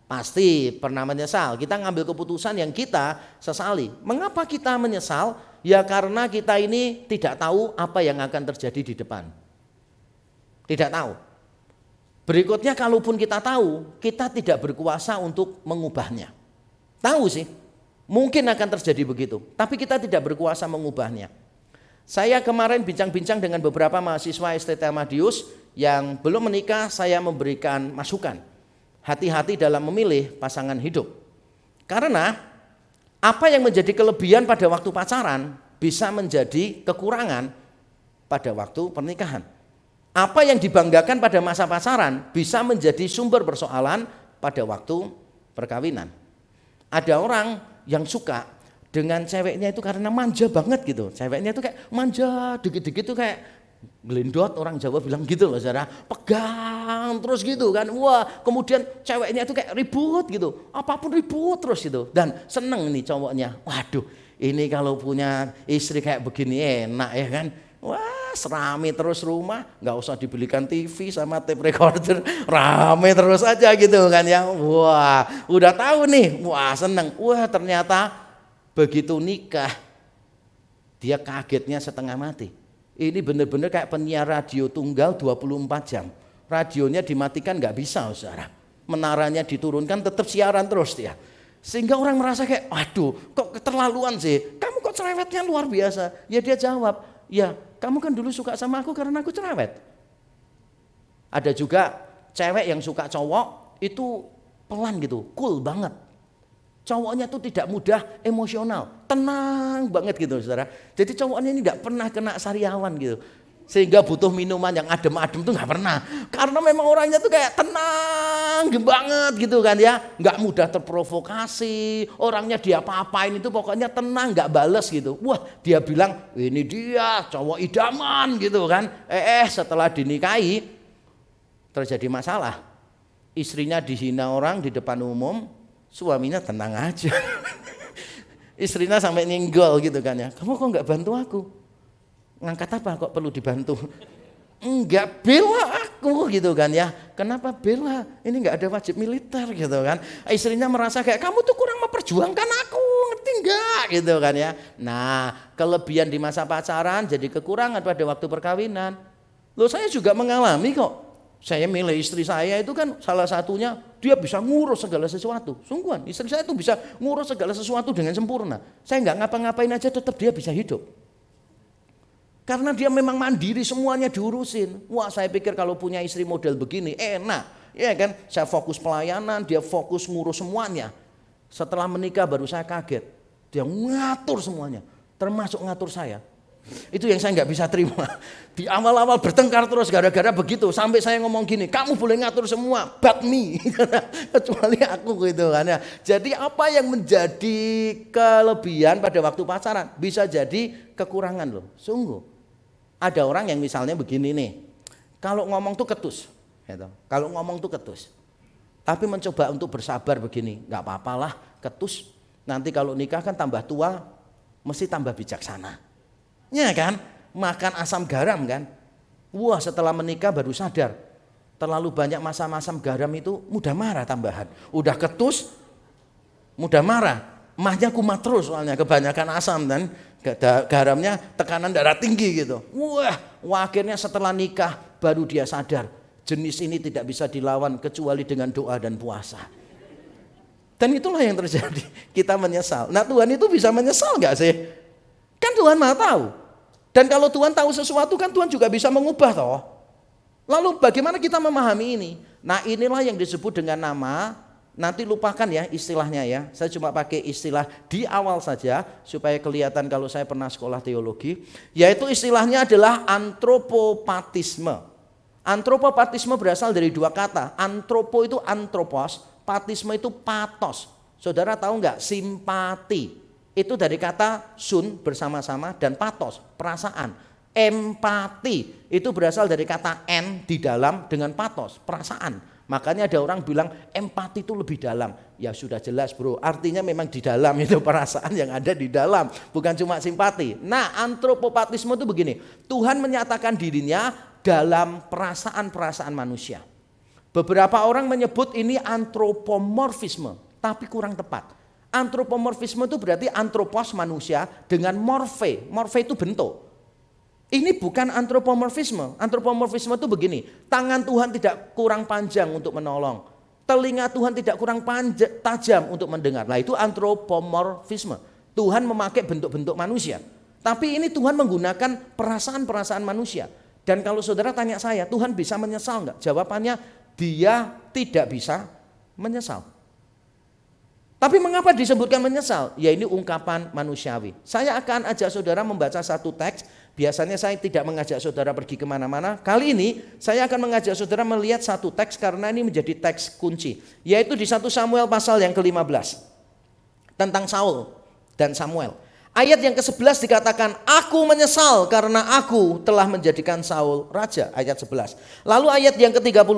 Pasti pernah menyesal. Kita ngambil keputusan yang kita sesali. Mengapa kita menyesal? Ya karena kita ini tidak tahu apa yang akan terjadi di depan. Tidak tahu. Berikutnya kalaupun kita tahu, kita tidak berkuasa untuk mengubahnya. Tahu sih, mungkin akan terjadi begitu. Tapi kita tidak berkuasa mengubahnya. Saya kemarin bincang-bincang dengan beberapa mahasiswa STT Ahmadius yang belum menikah, saya memberikan masukan. Hati-hati dalam memilih pasangan hidup. Karena apa yang menjadi kelebihan pada waktu pacaran bisa menjadi kekurangan pada waktu pernikahan. Apa yang dibanggakan pada masa pacaran bisa menjadi sumber persoalan pada waktu perkawinan. Ada orang yang suka dengan ceweknya itu karena manja banget gitu. Ceweknya itu kayak manja, dikit-dikit itu kayak gelindot, orang Jawa bilang gitu loh saudara, pegang terus gitu kan. Wah, kemudian ceweknya itu kayak ribut gitu, apapun ribut terus gitu. Dan seneng nih cowoknya, waduh ini kalau punya istri kayak begini enak ya kan. Wah, serami terus rumah, gak usah dibelikan TV sama tape recorder, rame terus aja gitu kan ya. Wah, udah tahu nih, wah seneng. Wah ternyata begitu nikah, dia kagetnya setengah mati. Ini benar-benar kayak penyiar radio tunggal 24 jam. Radionya dimatikan nggak bisa, saudara. Menaranya diturunkan tetap siaran terus dia. Sehingga orang merasa kayak, waduh kok keterlaluan sih. Kamu kok cerewetnya luar biasa. Ya dia jawab, ya kamu kan dulu suka sama aku karena aku cerewet. Ada juga cewek yang suka cowok itu pelan gitu, cool banget. Cowoknya tuh tidak mudah emosional, tenang banget gitu saudara. Jadi cowoknya ini tidak pernah kena sariawan gitu. Sehingga butuh minuman yang adem-adem tuh nggak pernah. Karena memang orangnya tuh kayak tenang banget gitu kan ya. Nggak mudah terprovokasi. Orangnya dia apa-apain itu pokoknya tenang, nggak bales gitu. Wah, dia bilang ini dia cowok idaman gitu kan. Setelah dinikahi terjadi masalah. Istrinya dihina orang di depan umum, suaminya tenang aja. Istrinya sampai nyenggol gitu kan ya. Kamu kok nggak bantu aku? Ngangkat apa kok perlu dibantu? Enggak, bela aku gitu kan ya. Kenapa bela? Ini enggak ada wajib militer gitu kan. Istrinya merasa kayak kamu tuh kurang memperjuangkan aku, ngerti enggak gitu kan ya. Nah, kelebihan di masa pacaran jadi kekurangan pada waktu perkawinan. Loh, saya juga mengalami kok. Saya milih istri saya itu kan salah satunya dia bisa ngurus segala sesuatu. Sungguhan, istri saya itu bisa ngurus segala sesuatu dengan sempurna. Saya enggak ngapa-ngapain aja tetap dia bisa hidup. Karena dia memang mandiri, semuanya diurusin. Wah, saya pikir kalau punya istri model begini enak, ya kan? Saya fokus pelayanan, dia fokus ngurus semuanya. Setelah menikah baru saya kaget, dia ngatur semuanya, termasuk ngatur saya. Itu yang saya nggak bisa terima. Di awal-awal bertengkar terus gara-gara begitu, sampai saya ngomong gini, kamu boleh ngatur semua, but me, kecuali aku gitu kan ya. Jadi apa yang menjadi kelebihan pada waktu pacaran bisa jadi kekurangan loh, sungguh. Ada orang yang misalnya begini nih, kalau ngomong tuh ketus, gitu. Kalau ngomong tuh ketus, tapi mencoba untuk bersabar begini, nggak apa-apalah ketus. Nanti kalau nikah kan tambah tua, mesti tambah bijaksana, ya kan? Makan asam garam kan? Wah, setelah menikah baru sadar, terlalu banyak asam garam itu mudah marah tambahan. Udah ketus, mudah marah. Mahnya kumat terus soalnya kebanyakan asam dan garamnya tekanan darah tinggi gitu. Wah, akhirnya setelah nikah baru dia sadar jenis ini tidak bisa dilawan kecuali dengan doa dan puasa. Dan itulah yang terjadi. Kita menyesal. Nah, Tuhan itu bisa menyesal nggak sih? Kan Tuhan Maha tahu. Dan kalau Tuhan tahu sesuatu kan Tuhan juga bisa mengubah toh. Lalu bagaimana kita memahami ini? Nah, inilah yang disebut dengan nama. Nanti lupakan ya istilahnya ya. Saya cuma pakai istilah di awal saja supaya kelihatan kalau saya pernah sekolah teologi. Yaitu istilahnya adalah antropopatisme. Antropopatisme berasal dari dua kata. Antropo itu antropos, patisme itu patos. Saudara tahu nggak? Simpati itu dari kata sun bersama-sama dan patos perasaan. Empati itu berasal dari kata en di dalam dengan patos perasaan. Makanya ada orang bilang empati itu lebih dalam. Ya sudah jelas bro, artinya memang di dalam itu perasaan yang ada di dalam, bukan cuma simpati. Nah, antropopatisme itu begini, Tuhan menyatakan dirinya dalam perasaan-perasaan manusia. Beberapa orang menyebut ini antropomorfisme, tapi kurang tepat. Antropomorfisme itu berarti antropos manusia dengan morfe. Morfe itu bentuk. Ini bukan antropomorfisme. Antropomorfisme itu begini, tangan Tuhan tidak kurang panjang untuk menolong, telinga Tuhan tidak kurang tajam untuk mendengar. Nah, itu antropomorfisme. Tuhan memakai bentuk-bentuk manusia, tapi ini Tuhan menggunakan perasaan-perasaan manusia. Dan kalau saudara tanya saya, Tuhan bisa menyesal enggak? Jawabannya, dia tidak bisa menyesal. Tapi mengapa disebutkan menyesal? Ya ini ungkapan manusiawi. Saya akan ajak saudara membaca satu teks. Biasanya saya tidak mengajak saudara pergi kemana-mana. Kali ini saya akan mengajak saudara melihat satu teks karena ini menjadi teks kunci. Yaitu di 1 Samuel pasal yang ke-15. Tentang Saul dan Samuel. Ayat yang ke-11 dikatakan, aku menyesal karena aku telah menjadikan Saul raja. Ayat 11. Lalu ayat yang ke-35,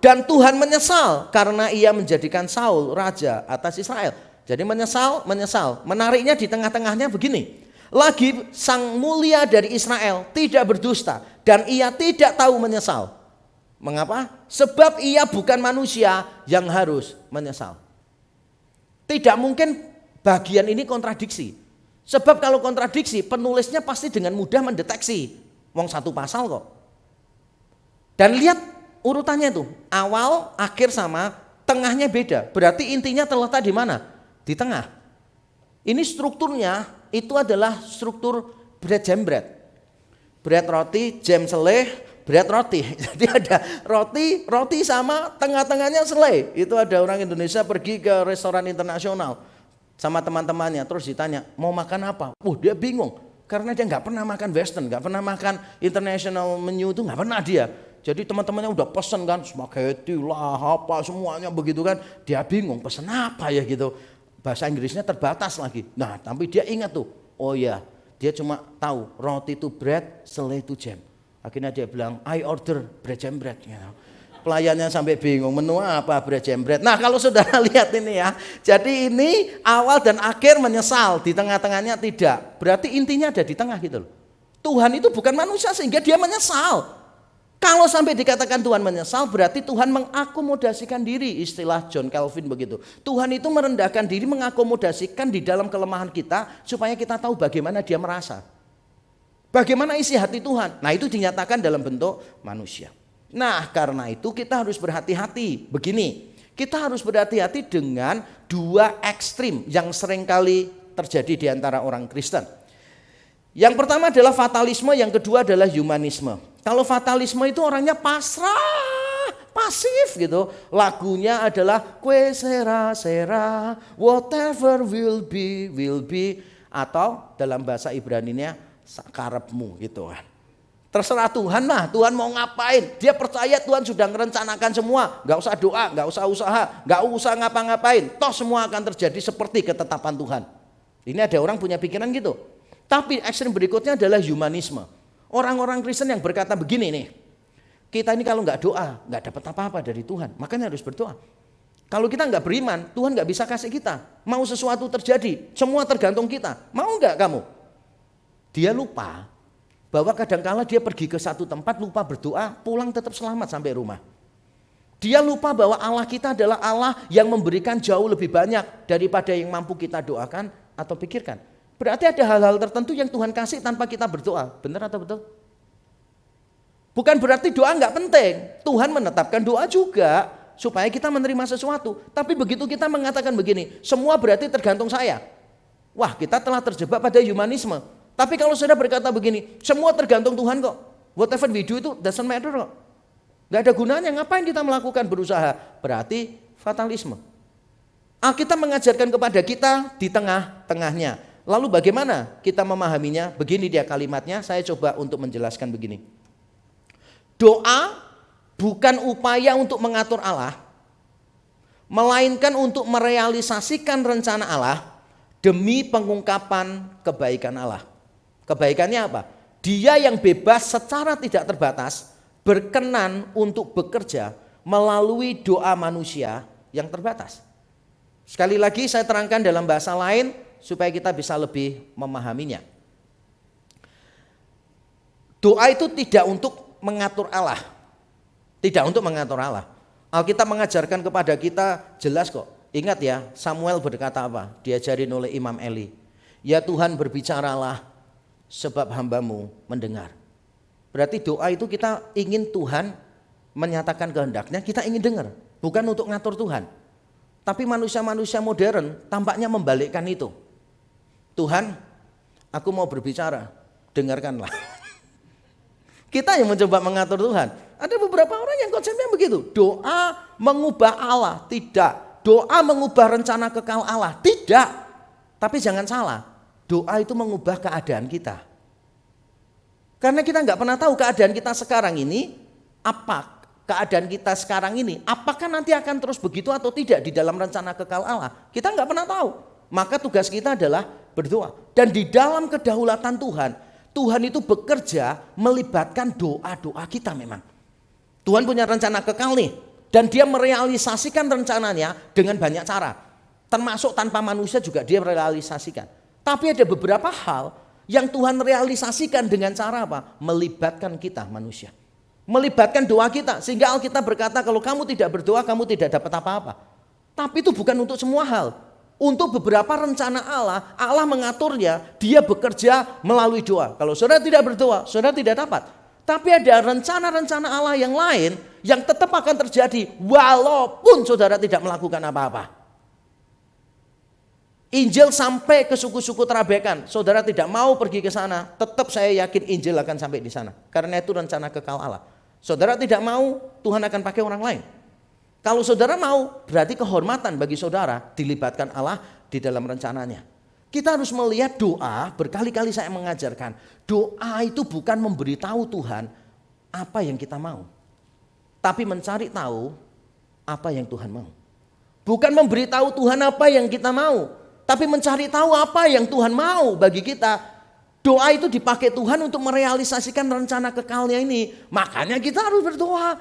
dan Tuhan menyesal karena ia menjadikan Saul raja atas Israel. Jadi menyesal. Menariknya di tengah-tengahnya begini. Lagi sang mulia dari Israel tidak berdusta dan ia tidak tahu menyesal. Mengapa? Sebab ia bukan manusia yang harus menyesal. Tidak mungkin bagian ini kontradiksi. Sebab kalau kontradiksi penulisnya pasti dengan mudah mendeteksi. Wong satu pasal kok. Dan lihat urutannya tuh, awal, akhir sama, tengahnya beda. Berarti intinya terletak di mana? Di tengah. Ini strukturnya itu adalah struktur bread jam bread. Bread roti, jam selai, bread roti. Jadi ada roti sama tengah-tengahnya selai. Itu ada orang Indonesia pergi ke restoran internasional sama teman-temannya, terus ditanya, mau makan apa? Dia bingung. Karena dia nggak pernah makan western, nggak pernah makan international menu itu, nggak pernah dia. Jadi teman-temannya udah pesen kan, spaghetti lah, apa semuanya begitu kan. Dia bingung pesen apa ya gitu. Bahasa Inggrisnya terbatas lagi. Nah tapi dia ingat tuh, oh ya dia cuma tahu roti itu bread, selai itu jam. Akhirnya dia bilang, I order bread jam bread. Gitu. Pelayannya sampai bingung, menu apa bread jam bread. Nah kalau saudara lihat ini ya, jadi ini awal dan akhir menyesal, di tengah-tengahnya tidak. Berarti intinya ada di tengah gitu loh. Tuhan itu bukan manusia sehingga dia menyesal. Kalau sampai dikatakan Tuhan menyesal, berarti Tuhan mengakomodasikan diri, istilah John Calvin begitu. Tuhan itu merendahkan diri, mengakomodasikan di dalam kelemahan kita, supaya kita tahu bagaimana dia merasa. Bagaimana isi hati Tuhan. Nah itu dinyatakan dalam bentuk manusia. Nah karena itu kita harus berhati-hati. Begini, kita harus berhati-hati dengan dua ekstrim yang seringkali terjadi di antara orang Kristen. Yang pertama adalah fatalisme, yang kedua adalah humanisme. Kalau fatalisme itu orangnya pasrah, pasif gitu. Lagunya adalah kue sera sera, whatever will be. Atau dalam bahasa Ibraninya sakarepmu gitu kan. Terserah Tuhan lah, Tuhan mau ngapain. Dia percaya Tuhan sudah merencanakan semua. Gak usah doa, gak usah usaha, gak usah ngapa-ngapain. Toh semua akan terjadi seperti ketetapan Tuhan. Ini ada orang punya pikiran gitu. Tapi ekstrem berikutnya adalah humanisme. Orang-orang Kristen yang berkata begini nih. Kita ini kalau gak doa, gak dapat apa-apa dari Tuhan. Makanya harus berdoa. Kalau kita gak beriman, Tuhan gak bisa kasih kita. Mau sesuatu terjadi, semua tergantung kita. Mau gak kamu? Dia lupa bahwa kadangkala dia pergi ke satu tempat lupa berdoa, pulang tetap selamat sampai rumah. Dia lupa bahwa Allah kita adalah Allah yang memberikan jauh lebih banyak daripada yang mampu kita doakan atau pikirkan. Berarti ada hal-hal tertentu yang Tuhan kasih tanpa kita berdoa. Benar atau betul? Bukan berarti doa nggak penting. Tuhan menetapkan doa juga supaya kita menerima sesuatu. Tapi begitu kita mengatakan begini, semua berarti tergantung saya. Wah, kita telah terjebak pada humanisme. Tapi kalau sudah berkata begini, semua tergantung Tuhan kok. Whatever we do itu doesn't matter kok. Gak ada gunanya, ngapain kita melakukan berusaha? Berarti fatalisme. Alkitab mengajarkan kepada kita di tengah-tengahnya. Lalu bagaimana kita memahaminya? Begini dia kalimatnya, saya coba untuk menjelaskan begini. Doa bukan upaya untuk mengatur Allah, melainkan untuk merealisasikan rencana Allah demi pengungkapan kebaikan Allah. Kebaikannya apa? Dia yang bebas secara tidak terbatas berkenan untuk bekerja melalui doa manusia yang terbatas. Sekali lagi saya terangkan dalam bahasa lain supaya kita bisa lebih memahaminya. Doa itu tidak untuk mengatur Allah. Tidak untuk mengatur Allah. Alkitab mengajarkan kepada kita jelas kok. Ingat ya, Samuel berkata apa? Diajarin oleh Imam Eli. Ya Tuhan berbicaralah sebab hambamu mendengar. Berarti doa itu kita ingin Tuhan menyatakan kehendaknya, kita ingin dengar. Bukan untuk ngatur Tuhan. Tapi manusia-manusia modern tampaknya membalikkan itu. Tuhan, aku mau berbicara, dengarkanlah. Kita yang mencoba mengatur Tuhan. Ada beberapa orang yang konsepnya begitu. Doa mengubah Allah, tidak. Doa mengubah rencana kekal Allah, tidak. Tapi jangan salah, doa itu mengubah keadaan kita. Karena kita nggak pernah tahu keadaan kita sekarang ini, apa keadaan kita sekarang ini, apakah nanti akan terus begitu atau tidak di dalam rencana kekal Allah. Kita nggak pernah tahu. Maka tugas kita adalah berdoa. Dan di dalam kedaulatan Tuhan, Tuhan itu bekerja melibatkan doa-doa kita memang. Tuhan punya rencana kekal nih. Dan dia merealisasikan rencananya dengan banyak cara. Termasuk tanpa manusia juga dia merealisasikan. Tapi ada beberapa hal yang Tuhan realisasikan dengan cara apa? Melibatkan kita manusia. Melibatkan doa kita. Sehingga Alkitab berkata kalau kamu tidak berdoa kamu tidak dapat apa-apa. Tapi itu bukan untuk semua hal. Untuk beberapa rencana Allah, Allah mengaturnya, dia bekerja melalui doa. Kalau saudara tidak berdoa, saudara tidak dapat. Tapi ada rencana-rencana Allah yang lain yang tetap akan terjadi walaupun saudara tidak melakukan apa-apa. Injil sampai ke suku-suku Trabekan, saudara tidak mau pergi ke sana, tetap saya yakin Injil akan sampai di sana. Karena itu rencana kekal Allah. Saudara tidak mau, Tuhan akan pakai orang lain. Kalau saudara mau, berarti kehormatan bagi saudara dilibatkan Allah di dalam rencananya. Kita harus melihat doa, berkali-kali saya mengajarkan. Doa itu bukan memberitahu Tuhan apa yang kita mau. Tapi mencari tahu apa yang Tuhan mau. Bukan memberitahu Tuhan apa yang kita mau. Tapi mencari tahu apa yang Tuhan mau bagi kita. Doa itu dipakai Tuhan untuk merealisasikan rencana kekalnya ini. Makanya kita harus berdoa.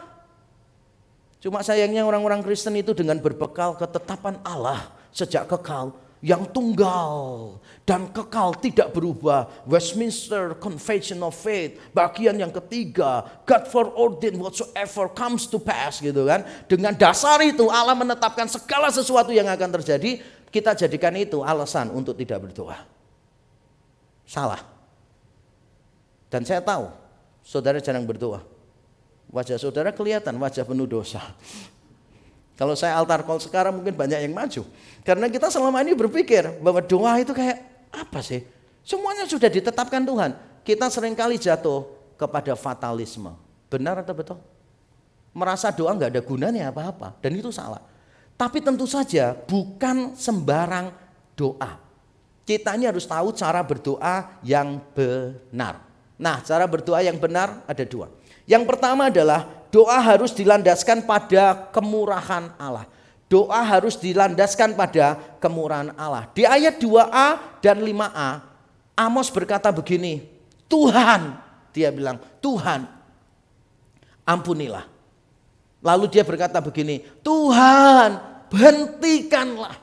Cuma sayangnya orang-orang Kristen itu dengan berbekal ketetapan Allah sejak kekal yang tunggal dan kekal tidak berubah. Westminster Confession of Faith bagian yang ketiga, God foreordained whatsoever comes to pass, gitu kan. Dengan dasar itu Allah menetapkan segala sesuatu yang akan terjadi. Kita jadikan itu alasan untuk tidak berdoa. Salah. Dan saya tahu saudara jarang berdoa. Wajah saudara kelihatan wajah penuh dosa. Kalau saya altar call sekarang mungkin banyak yang maju. Karena kita selama ini berpikir bahwa doa itu kayak apa sih? Semuanya sudah ditetapkan Tuhan. Kita seringkali jatuh kepada fatalisme. Benar atau betul? Merasa doa gak ada gunanya apa-apa. Dan itu salah. Tapi tentu saja bukan sembarang doa. Kita ini harus tahu cara berdoa yang benar. Nah, cara berdoa yang benar ada dua. Yang pertama adalah doa harus dilandaskan pada kemurahan Allah. Doa harus dilandaskan pada kemurahan Allah. Di ayat 2a dan 5a, Amos berkata begini, Tuhan, dia bilang, Tuhan, ampunilah. Lalu dia berkata begini, Tuhan, hentikanlah.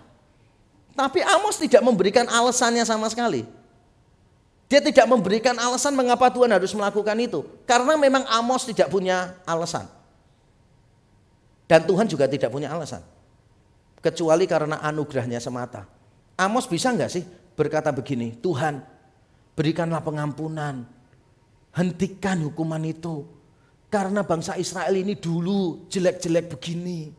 Tapi Amos tidak memberikan alasannya sama sekali. Dia tidak memberikan alasan mengapa Tuhan harus melakukan itu. Karena memang Amos tidak punya alasan. Dan Tuhan juga tidak punya alasan. Kecuali karena anugerahnya semata. Amos bisa enggak sih berkata begini, Tuhan berikanlah pengampunan. Hentikan hukuman itu. Karena bangsa Israel ini dulu jelek-jelek begini.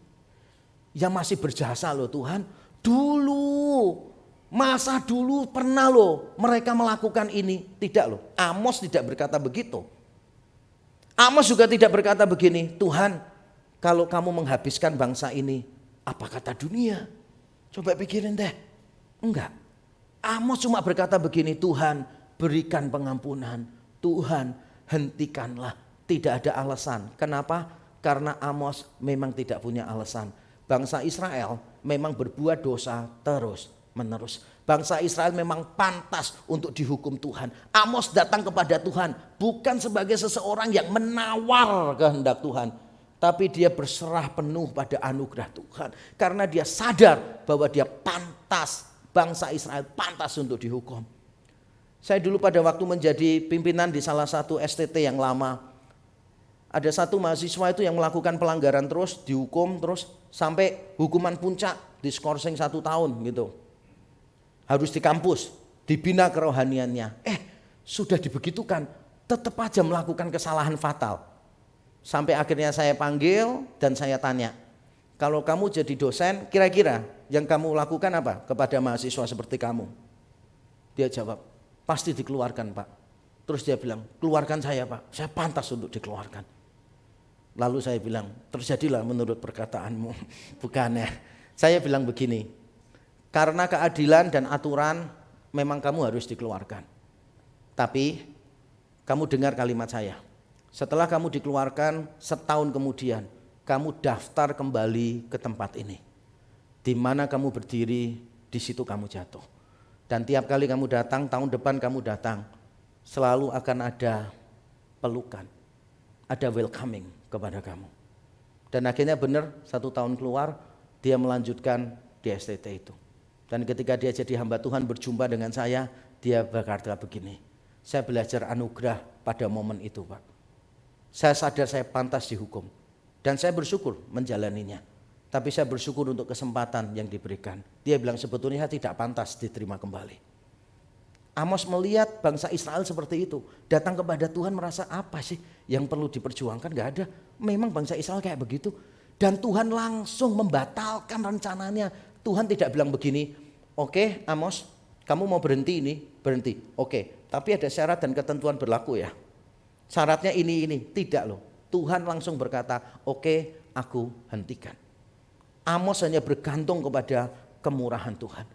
Yang masih berjasa loh Tuhan. Dulu. Masa dulu pernah loh mereka melakukan ini. Tidak loh, Amos tidak berkata begitu. Amos juga tidak berkata begini, Tuhan kalau kamu menghabiskan bangsa ini, apa kata dunia? Coba pikirin deh. Enggak. Amos cuma berkata begini, Tuhan berikan pengampunan. Tuhan hentikanlah. Tidak ada alasan. Kenapa? Karena Amos memang tidak punya alasan. Bangsa Israel memang berbuat dosa terus menerus. Bangsa Israel memang pantas untuk dihukum Tuhan. Amos datang kepada Tuhan bukan sebagai seseorang yang menawar kehendak Tuhan, tapi dia berserah penuh pada anugerah Tuhan. Karena dia sadar bahwa dia pantas, bangsa Israel pantas untuk dihukum. Saya dulu pada waktu menjadi pimpinan di salah satu STT yang lama, ada satu mahasiswa itu yang melakukan pelanggaran terus, dihukum terus sampai hukuman puncak, diskorsing 1 tahun gitu. Harus di kampus, dibina kerohaniannya. Sudah dibegitukan, tetap aja melakukan kesalahan fatal. Sampai akhirnya saya panggil dan saya tanya, kalau kamu jadi dosen, kira-kira yang kamu lakukan apa kepada mahasiswa seperti kamu? Dia jawab, pasti dikeluarkan Pak. Terus dia bilang, keluarkan saya Pak, saya pantas untuk dikeluarkan. Lalu saya bilang, terjadilah menurut perkataanmu. Bukannya, saya bilang begini, karena keadilan dan aturan memang kamu harus dikeluarkan. Tapi kamu dengar kalimat saya. Setelah kamu dikeluarkan, setahun kemudian kamu daftar kembali ke tempat ini. Di mana kamu berdiri, di situ kamu jatuh. Dan tiap kali kamu datang, tahun depan kamu datang, selalu akan ada pelukan, ada welcoming kepada kamu. Dan akhirnya benar 1 tahun keluar, dia melanjutkan di STT itu. Dan ketika dia jadi hamba Tuhan berjumpa dengan saya, dia berkata begini, saya belajar anugerah pada momen itu Pak. Saya sadar saya pantas dihukum. Dan saya bersyukur menjalaninya. Tapi saya bersyukur untuk kesempatan yang diberikan. Dia bilang sebetulnya tidak pantas diterima kembali. Amos melihat bangsa Israel seperti itu. Datang kepada Tuhan merasa apa sih yang perlu diperjuangkan? Gak ada. Memang bangsa Israel kayak begitu. Dan Tuhan langsung membatalkan rencananya. Tuhan tidak bilang begini, oke, Amos, kamu mau berhenti ini, berhenti. Oke, tapi ada syarat dan ketentuan berlaku ya. Syaratnya ini. Tidak loh. Tuhan langsung berkata, oke, aku hentikan. Amos hanya bergantung kepada kemurahan Tuhan.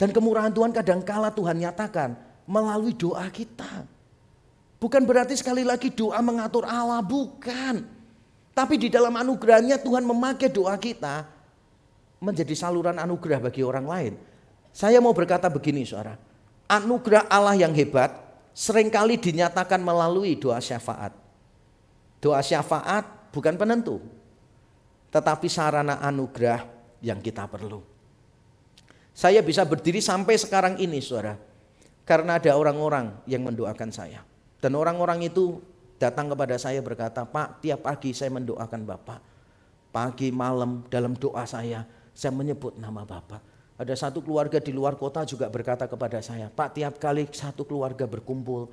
Dan kemurahan Tuhan kadangkala Tuhan nyatakan melalui doa kita. Bukan berarti sekali lagi doa mengatur Allah, bukan. Tapi di dalam anugerahnya Tuhan memakai doa kita menjadi saluran anugerah bagi orang lain. Saya mau berkata begini saudara, anugerah Allah yang hebat seringkali dinyatakan melalui doa syafaat. Doa syafaat bukan penentu, tetapi sarana anugerah yang kita perlu. Saya bisa berdiri sampai sekarang ini saudara, karena ada orang-orang yang mendoakan saya. Dan orang-orang itu datang kepada saya berkata, Pak, tiap pagi saya mendoakan Bapak. Pagi malam dalam doa saya menyebut nama Bapak. Ada satu keluarga di luar kota juga berkata kepada saya, Pak, tiap kali satu keluarga berkumpul,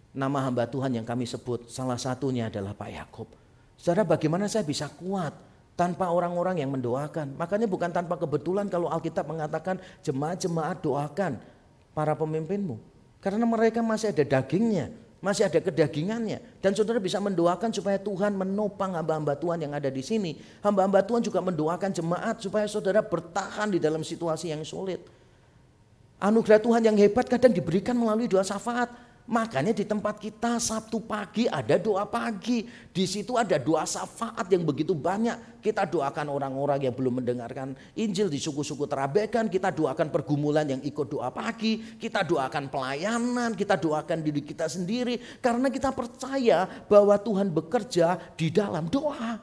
nama hamba Tuhan yang kami sebut salah satunya adalah Pak Yakub. Saudara, bagaimana saya bisa kuat tanpa orang-orang yang mendoakan? Makanya bukan tanpa kebetulan kalau Alkitab mengatakan jemaat-jemaat doakan para pemimpinmu. Karena mereka masih ada dagingnya, masih ada kedagingannya. Dan saudara bisa mendoakan supaya Tuhan menopang hamba-hamba Tuhan yang ada di sini. Hamba-hamba Tuhan juga mendoakan jemaat supaya saudara bertahan di dalam situasi yang sulit. Anugerah Tuhan yang hebat kadang diberikan melalui doa syafaat. Makanya di tempat kita Sabtu pagi ada doa pagi. Di situ ada doa syafaat yang begitu banyak. Kita doakan orang-orang yang belum mendengarkan Injil di suku-suku terabaikan. Kita doakan pergumulan yang ikut doa pagi. Kita doakan pelayanan. Kita doakan diri kita sendiri. Karena kita percaya bahwa Tuhan bekerja di dalam doa.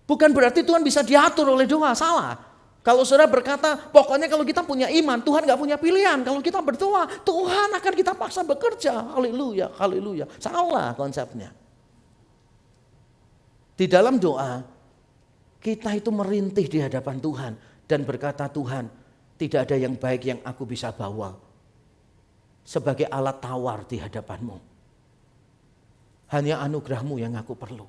Bukan berarti Tuhan bisa diatur oleh doa, salah. Kalau saudara berkata, pokoknya kalau kita punya iman, Tuhan gak punya pilihan. Kalau kita berdoa, Tuhan akan kita paksa bekerja. Haleluya, haleluya. Salah konsepnya. Di dalam doa, kita itu merintih di hadapan Tuhan. Dan berkata, Tuhan, tidak ada yang baik yang aku bisa bawa sebagai alat tawar di hadapanmu. Hanya anugerahmu yang aku perlu.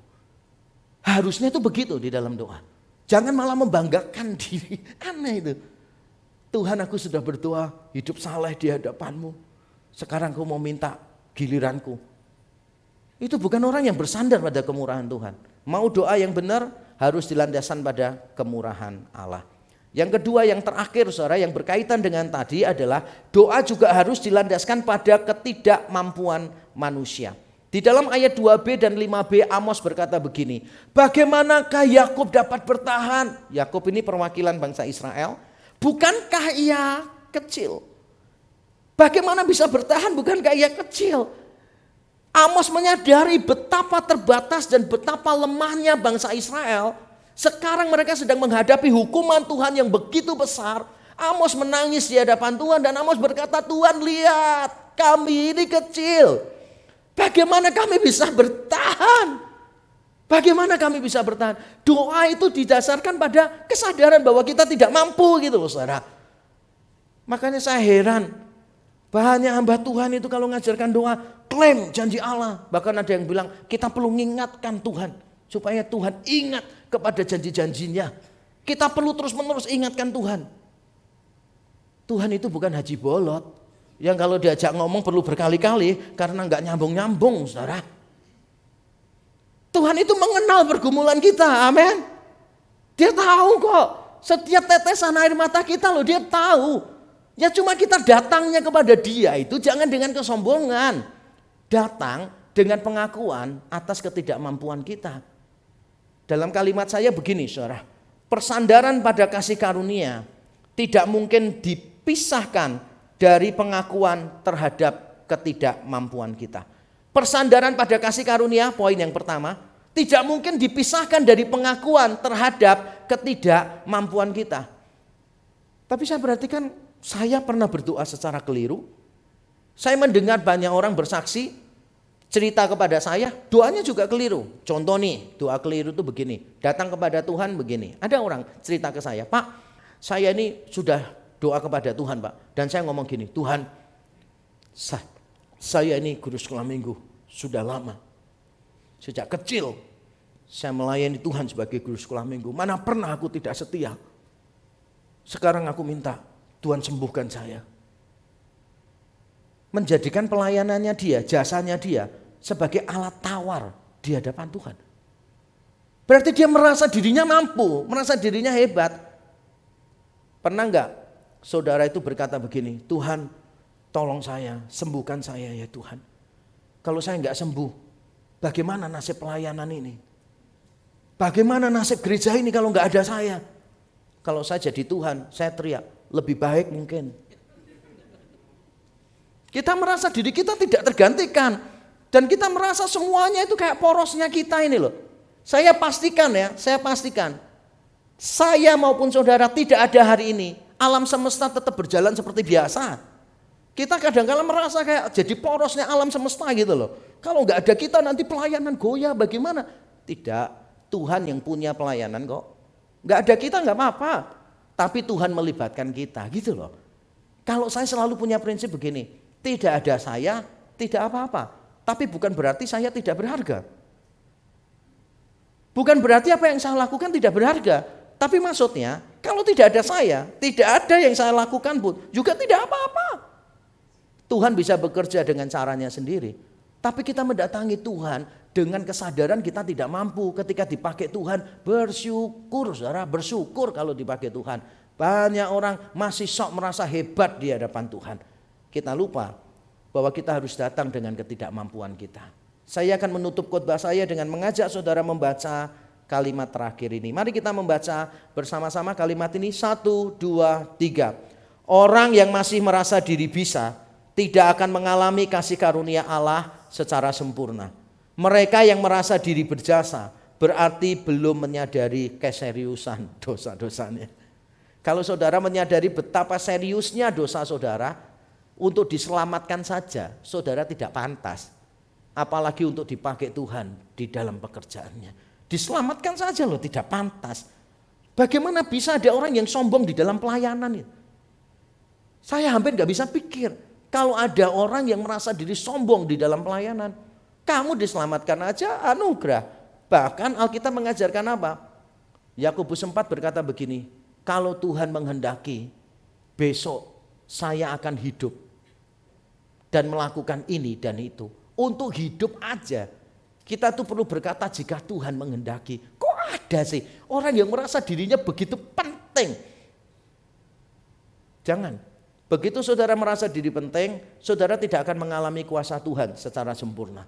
Harusnya itu begitu di dalam doa. Jangan malah membanggakan diri. Aneh itu. Tuhan, aku sudah berdoa hidup saleh di hadapanmu. Sekarang aku mau minta giliranku. Itu bukan orang yang bersandar pada kemurahan Tuhan. Mau doa yang benar harus dilandaskan pada kemurahan Allah. Yang kedua, yang terakhir saudara, yang berkaitan dengan tadi adalah doa juga harus dilandaskan pada ketidakmampuan manusia. Di dalam ayat 2b dan 5b Amos berkata begini, bagaimanakah Yakub dapat bertahan? Yakub ini perwakilan bangsa Israel. Bukankah ia kecil? Bagaimana bisa bertahan? Bukankah ia kecil? Amos menyadari betapa terbatas dan betapa lemahnya bangsa Israel. Sekarang mereka sedang menghadapi hukuman Tuhan yang begitu besar. Amos menangis di hadapan Tuhan dan Amos berkata, Tuhan lihat kami ini kecil. Bagaimana kami bisa bertahan? Bagaimana kami bisa bertahan? Doa itu didasarkan pada kesadaran bahwa kita tidak mampu gitu loh saudara. Makanya saya heran. Banyak hamba Tuhan itu kalau mengajarkan doa klaim janji Allah. Bahkan ada yang bilang kita perlu mengingatkan Tuhan. Supaya Tuhan ingat kepada janji-janjinya. Kita perlu terus-menerus ingatkan Tuhan. Tuhan itu bukan haji bolot. Yang kalau diajak ngomong perlu berkali-kali karena nggak nyambung-nyambung saudara. Tuhan itu mengenal pergumulan kita, amin. Dia tahu kok setiap tetesan air mata kita loh, dia tahu. Ya cuma kita datangnya kepada dia itu jangan dengan kesombongan. Datang dengan pengakuan atas ketidakmampuan kita. Dalam kalimat saya begini saudara, persandaran pada kasih karunia tidak mungkin dipisahkan dari pengakuan terhadap ketidakmampuan kita. Persandaran pada kasih karunia, poin yang pertama, tidak mungkin dipisahkan dari pengakuan terhadap ketidakmampuan kita. Tapi saya perhatikan, saya pernah berdoa secara keliru. Saya mendengar banyak orang bersaksi, cerita kepada saya, doanya juga keliru. Contoh nih, doa keliru itu begini, datang kepada Tuhan begini. Ada orang cerita ke saya, Pak, saya ini sudah doa kepada Tuhan Pak. Dan saya ngomong gini, Tuhan saya ini guru sekolah minggu sudah lama. Sejak kecil saya melayani Tuhan sebagai guru sekolah minggu. Mana pernah aku tidak setia. Sekarang aku minta Tuhan sembuhkan saya. Menjadikan pelayanannya dia, jasanya dia sebagai alat tawar di hadapan Tuhan. Berarti dia merasa dirinya mampu, merasa dirinya hebat. Pernah enggak saudara itu berkata begini, Tuhan tolong saya, sembuhkan saya ya Tuhan. Kalau saya nggak sembuh, bagaimana nasib pelayanan ini? Bagaimana nasib gereja ini kalau nggak ada saya? Kalau saya jadi Tuhan, saya teriak, lebih baik mungkin. Kita merasa diri kita tidak tergantikan. Dan kita merasa semuanya itu kayak porosnya kita ini loh. Saya pastikan, saya maupun saudara tidak ada hari ini. Alam semesta tetap berjalan seperti biasa. Kita kadang-kadang merasa kayak jadi porosnya alam semesta gitu loh. Kalau nggak ada kita nanti pelayanan goyah bagaimana? Tidak, Tuhan yang punya pelayanan kok. Nggak ada kita nggak apa-apa. Tapi Tuhan melibatkan kita gitu loh. Kalau saya selalu punya prinsip begini, tidak ada saya, tidak apa-apa. Tapi bukan berarti saya tidak berharga. Bukan berarti apa yang saya lakukan tidak berharga. Tapi maksudnya kalau tidak ada saya, tidak ada yang saya lakukan pun juga tidak apa-apa. Tuhan bisa bekerja dengan caranya sendiri. Tapi kita mendatangi Tuhan dengan kesadaran kita tidak mampu. Ketika dipakai Tuhan bersyukur, saudara, bersyukur kalau dipakai Tuhan. Banyak orang masih sok merasa hebat di hadapan Tuhan. Kita lupa bahwa kita harus datang dengan ketidakmampuan kita. Saya akan menutup khotbah saya dengan mengajak saudara membaca kalimat terakhir ini. Mari kita membaca bersama-sama kalimat ini. 1, 2, 3. Orang yang masih merasa diri bisa tidak akan mengalami kasih karunia Allah secara sempurna. Mereka yang merasa diri berjasa berarti belum menyadari keseriusan dosa-dosanya. Kalau saudara menyadari betapa seriusnya dosa saudara, untuk diselamatkan saja, saudara tidak pantas. Apalagi untuk dipakai Tuhan di dalam pekerjaannya. Diselamatkan saja loh, tidak pantas. Bagaimana bisa ada orang yang sombong di dalam pelayanan itu? Saya hampir gak bisa pikir. Kalau ada orang yang merasa diri sombong di dalam pelayanan, kamu diselamatkan aja anugerah. Bahkan Alkitab mengajarkan apa? Yakobus 4 berkata begini, kalau Tuhan menghendaki, besok saya akan hidup dan melakukan ini dan itu. Untuk hidup aja kita tuh perlu berkata jika Tuhan menghendaki. Kok ada sih orang yang merasa dirinya begitu penting? Jangan. Begitu saudara merasa diri penting, saudara tidak akan mengalami kuasa Tuhan secara sempurna.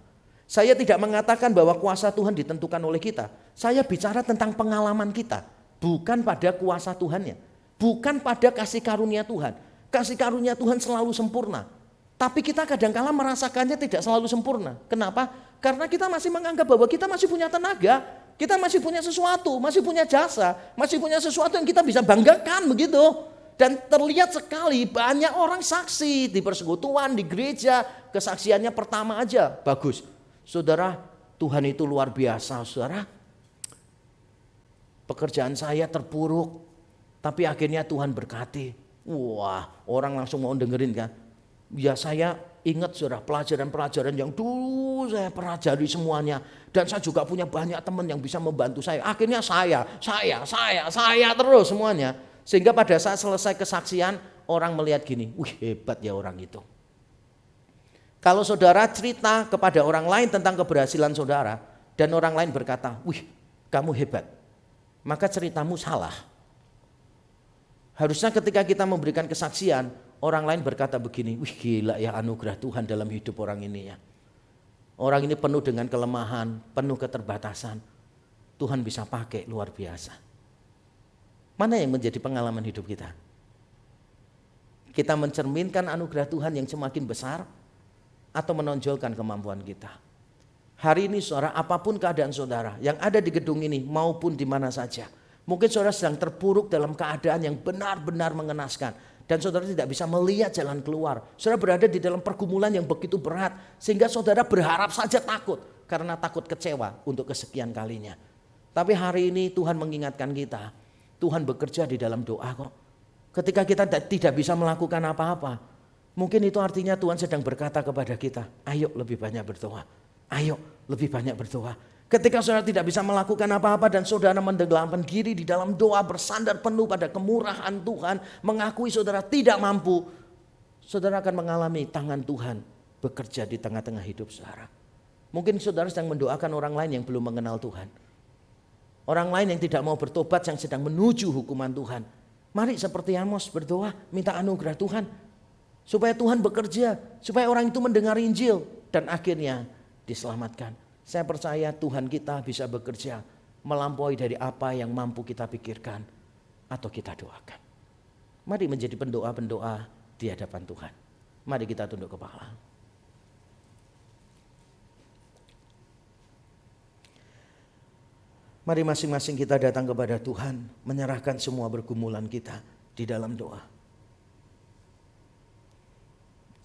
Saya tidak mengatakan bahwa kuasa Tuhan ditentukan oleh kita. Saya bicara tentang pengalaman kita, bukan pada kuasa Tuhannya, bukan pada kasih karunia Tuhan. Kasih karunia Tuhan selalu sempurna. Tapi kita kadang-kala merasakannya tidak selalu sempurna. Kenapa? Karena kita masih menganggap bahwa kita masih punya tenaga, kita masih punya sesuatu, masih punya jasa, masih punya sesuatu yang kita bisa banggakan begitu. Dan terlihat sekali banyak orang saksi di persekutuan, di gereja, kesaksiannya pertama aja bagus. Saudara, Tuhan itu luar biasa, saudara. Pekerjaan saya terpuruk, tapi akhirnya Tuhan berkati. Wah, orang langsung mau dengerin kan. Ya saya ingat saudara pelajaran-pelajaran yang dulu saya pelajari semuanya. Dan saya juga punya banyak teman yang bisa membantu saya. Akhirnya saya terus semuanya. Sehingga pada saat selesai kesaksian orang melihat gini, wih hebat ya orang itu. Kalau saudara cerita kepada orang lain tentang keberhasilan saudara dan orang lain berkata, wih kamu hebat, maka ceritamu salah. Harusnya ketika kita memberikan kesaksian, orang lain berkata begini, wih gila ya anugerah Tuhan dalam hidup orang ini ya. Orang ini penuh dengan kelemahan, penuh keterbatasan. Tuhan bisa pakai luar biasa. Mana yang menjadi pengalaman hidup kita? Kita mencerminkan anugerah Tuhan yang semakin besar atau menonjolkan kemampuan kita? Hari ini saudara, apapun keadaan saudara yang ada di gedung ini maupun di mana saja. Mungkin saudara sedang terpuruk dalam keadaan yang benar-benar mengenaskan. Dan saudara tidak bisa melihat jalan keluar. Saudara berada di dalam pergumulan yang begitu berat. Sehingga saudara berharap saja takut. Karena takut kecewa untuk kesekian kalinya. Tapi hari ini Tuhan mengingatkan kita. Tuhan bekerja di dalam doa kok. Ketika kita tidak bisa melakukan apa-apa. Mungkin itu artinya Tuhan sedang berkata kepada kita. Ayo lebih banyak berdoa. Ayo lebih banyak berdoa. Ketika saudara tidak bisa melakukan apa-apa dan saudara mendenggelamkan diri di dalam doa bersandar penuh pada kemurahan Tuhan, mengakui saudara tidak mampu, saudara akan mengalami tangan Tuhan bekerja di tengah-tengah hidup saudara. Mungkin saudara sedang mendoakan orang lain yang belum mengenal Tuhan. Orang lain yang tidak mau bertobat yang sedang menuju hukuman Tuhan. Mari seperti Amos berdoa, minta anugerah Tuhan. Supaya Tuhan bekerja, supaya orang itu mendengar Injil dan akhirnya diselamatkan. Saya percaya Tuhan kita bisa bekerja melampaui dari apa yang mampu kita pikirkan atau kita doakan. Mari menjadi pendoa-pendoa di hadapan Tuhan. Mari kita tunduk kepala. Mari masing-masing kita datang kepada Tuhan, menyerahkan semua pergumulan kita di dalam doa.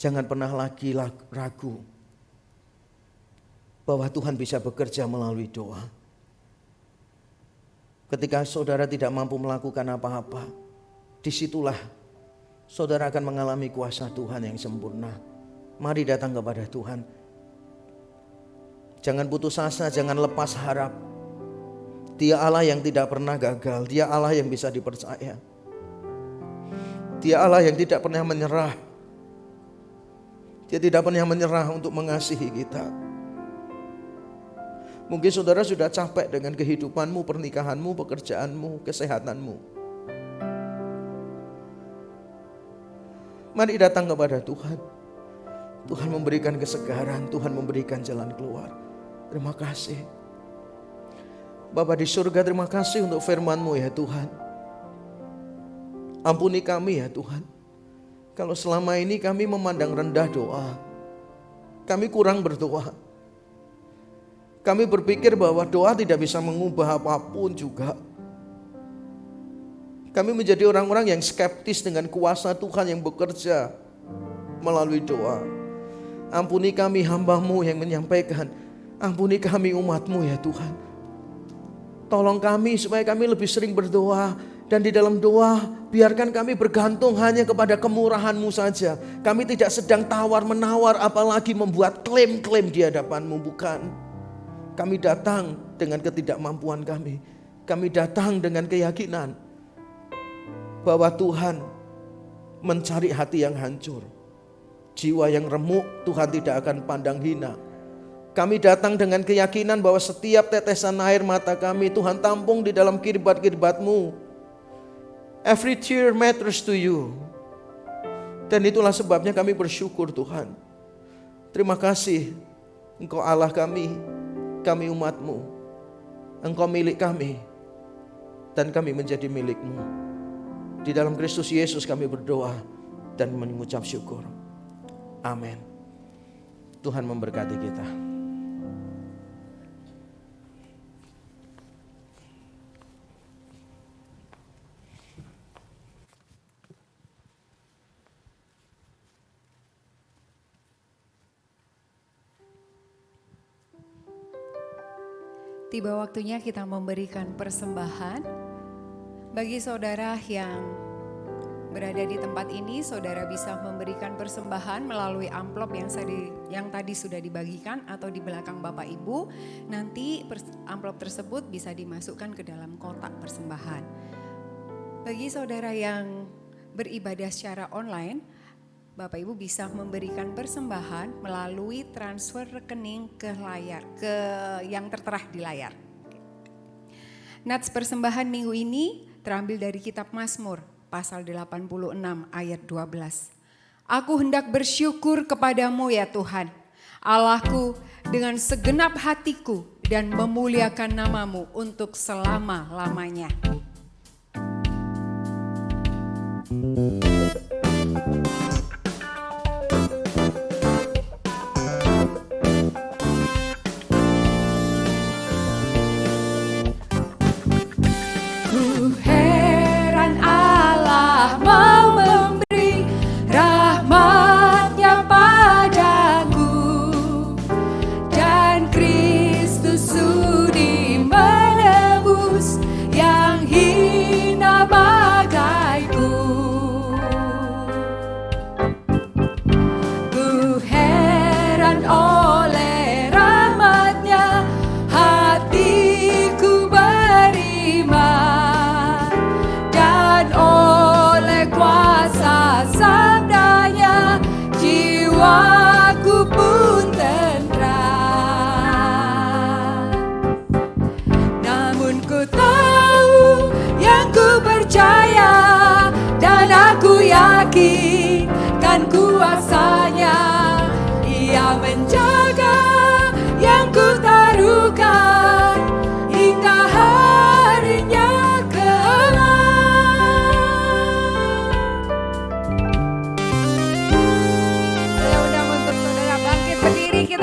Jangan pernah lagi ragu bahwa Tuhan bisa bekerja melalui doa. Ketika saudara tidak mampu melakukan apa-apa, disitulah saudara akan mengalami kuasa Tuhan yang sempurna. Mari datang kepada Tuhan. Jangan putus asa, jangan lepas harap. Dia Allah yang tidak pernah gagal, Dia Allah yang bisa dipercaya. Dia Allah yang tidak pernah menyerah. Dia tidak pernah menyerah untuk mengasihi kita. Mungkin saudara sudah capek dengan kehidupanmu, pernikahanmu, pekerjaanmu, kesehatanmu. Mari datang kepada Tuhan. Tuhan memberikan kesegaran, Tuhan memberikan jalan keluar. Terima kasih. Bapa di surga, terima kasih untuk firman-Mu ya Tuhan. Ampuni kami ya Tuhan. Kalau selama ini kami memandang rendah doa, kami kurang berdoa. Kami berpikir bahwa doa tidak bisa mengubah apapun juga. Kami menjadi orang-orang yang skeptis dengan kuasa Tuhan yang bekerja melalui doa. Ampuni kami hamba-Mu yang menyampaikan. Ampuni kami umat-Mu ya Tuhan. Tolong kami supaya kami lebih sering berdoa. Dan di dalam doa biarkan kami bergantung hanya kepada kemurahan-Mu saja. Kami tidak sedang tawar-menawar apalagi membuat klaim-klaim di hadapan-Mu. Bukan. Kami datang dengan ketidakmampuan kami. Kami datang dengan keyakinan bahwa Tuhan mencari hati yang hancur. Jiwa yang remuk Tuhan tidak akan pandang hina. Kami datang dengan keyakinan bahwa setiap tetesan air mata kami Tuhan tampung di dalam kirbat-kirbat-Mu. Every tear matters to you. Dan itulah sebabnya kami bersyukur Tuhan. Terima kasih. Engkau Allah kami umat-Mu. Engkau milik kami. Dan kami menjadi milik-Mu. Di dalam Kristus Yesus kami berdoa dan mengucap syukur. Amin. Tuhan memberkati kita. Tiba waktunya kita memberikan persembahan. Bagi saudara yang berada di tempat ini, saudara bisa memberikan persembahan melalui amplop yang tadi sudah dibagikan atau di belakang Bapak Ibu. Nanti amplop tersebut bisa dimasukkan ke dalam kotak persembahan. Bagi saudara yang beribadah secara online, Bapak Ibu bisa memberikan persembahan melalui transfer rekening ke yang tertera di layar. Nats persembahan minggu ini terambil dari kitab Mazmur pasal 86 ayat 12. Aku hendak bersyukur kepadamu ya Tuhan, Allahku, dengan segenap hatiku dan memuliakan namamu untuk selama-lamanya.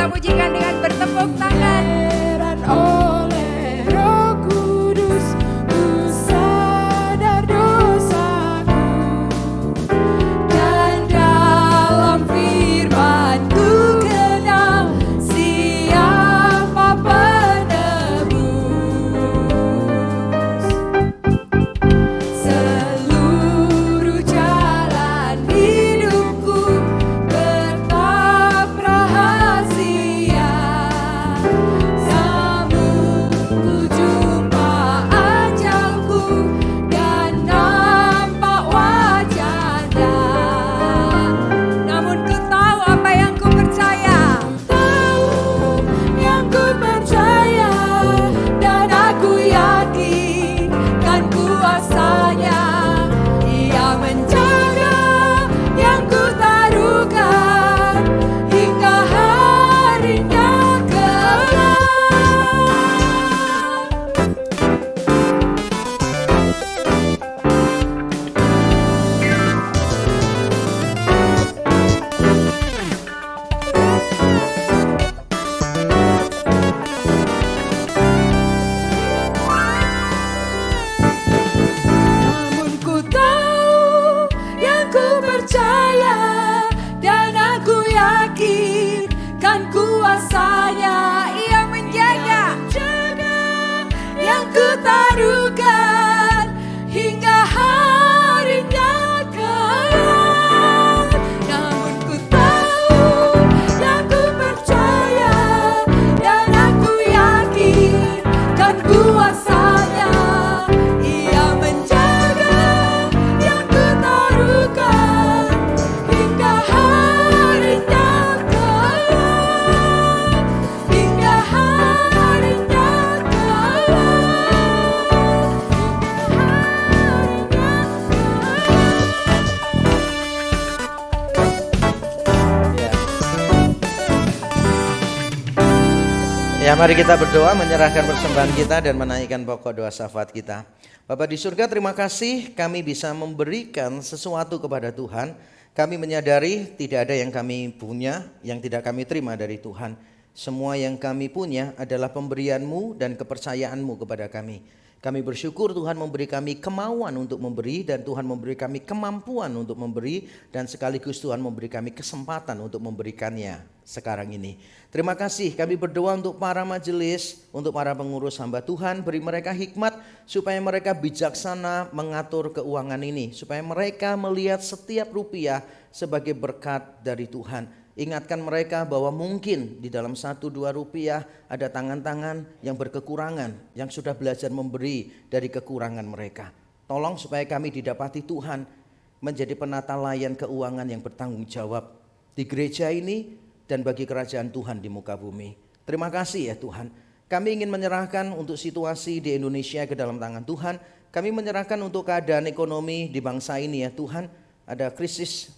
pujikan dengan bertepuk tangan. Heran oleh Roh Kudus, ku sadar dosaku, dan dalam firman ku kenal siapa penebus. Seluruh jalan hidupku tetap rahasia, namun ku jumpa ajalku dan nampak wajahnya. Namun ku tahu apa yang ku percaya. Tahu yang ku percaya, dan aku yakin kan kuasanya. Ia menjaga yang ku taruhkan hingga harinya kelak. Namun ku tahu yang ku percaya, dan aku yakin kan kuasanya. Ia menjaga yang ku taruhkan hingga harinya kelak. Namun ku tahu yang ku percaya, dan aku yakin kan kuasanya. Ia menjaga yang ku taruhkan hingga harinya kelak, hingga harinya Ya, mari kita berdoa, menyerahkan persembahan kita dan menaikkan pokok doa syafaat kita. Bapa di surga, terima kasih kami bisa memberikan sesuatu kepada Tuhan. Kami menyadari tidak ada yang kami punya yang tidak kami terima dari Tuhan. Semua yang kami punya adalah pemberian-Mu dan kepercayaan-Mu kepada kami. Kami bersyukur Tuhan memberi kami kemauan untuk memberi, dan Tuhan memberi kami kemampuan untuk memberi, dan sekaligus Tuhan memberi kami kesempatan untuk memberikannya sekarang ini. Terima kasih, kami berdoa untuk para majelis, untuk para pengurus hamba Tuhan, beri mereka hikmat supaya mereka bijaksana mengatur keuangan ini, supaya mereka melihat setiap rupiah sebagai berkat dari Tuhan. Ingatkan mereka bahwa mungkin di dalam 1-2 rupiah ada tangan-tangan yang berkekurangan, yang sudah belajar memberi dari kekurangan mereka. Tolong supaya kami didapati Tuhan menjadi penata layan keuangan yang bertanggung jawab di gereja ini dan bagi kerajaan Tuhan di muka bumi. Terima kasih ya Tuhan. Kami ingin menyerahkan untuk situasi di Indonesia ke dalam tangan Tuhan. Kami menyerahkan untuk keadaan ekonomi di bangsa ini ya Tuhan. Ada krisis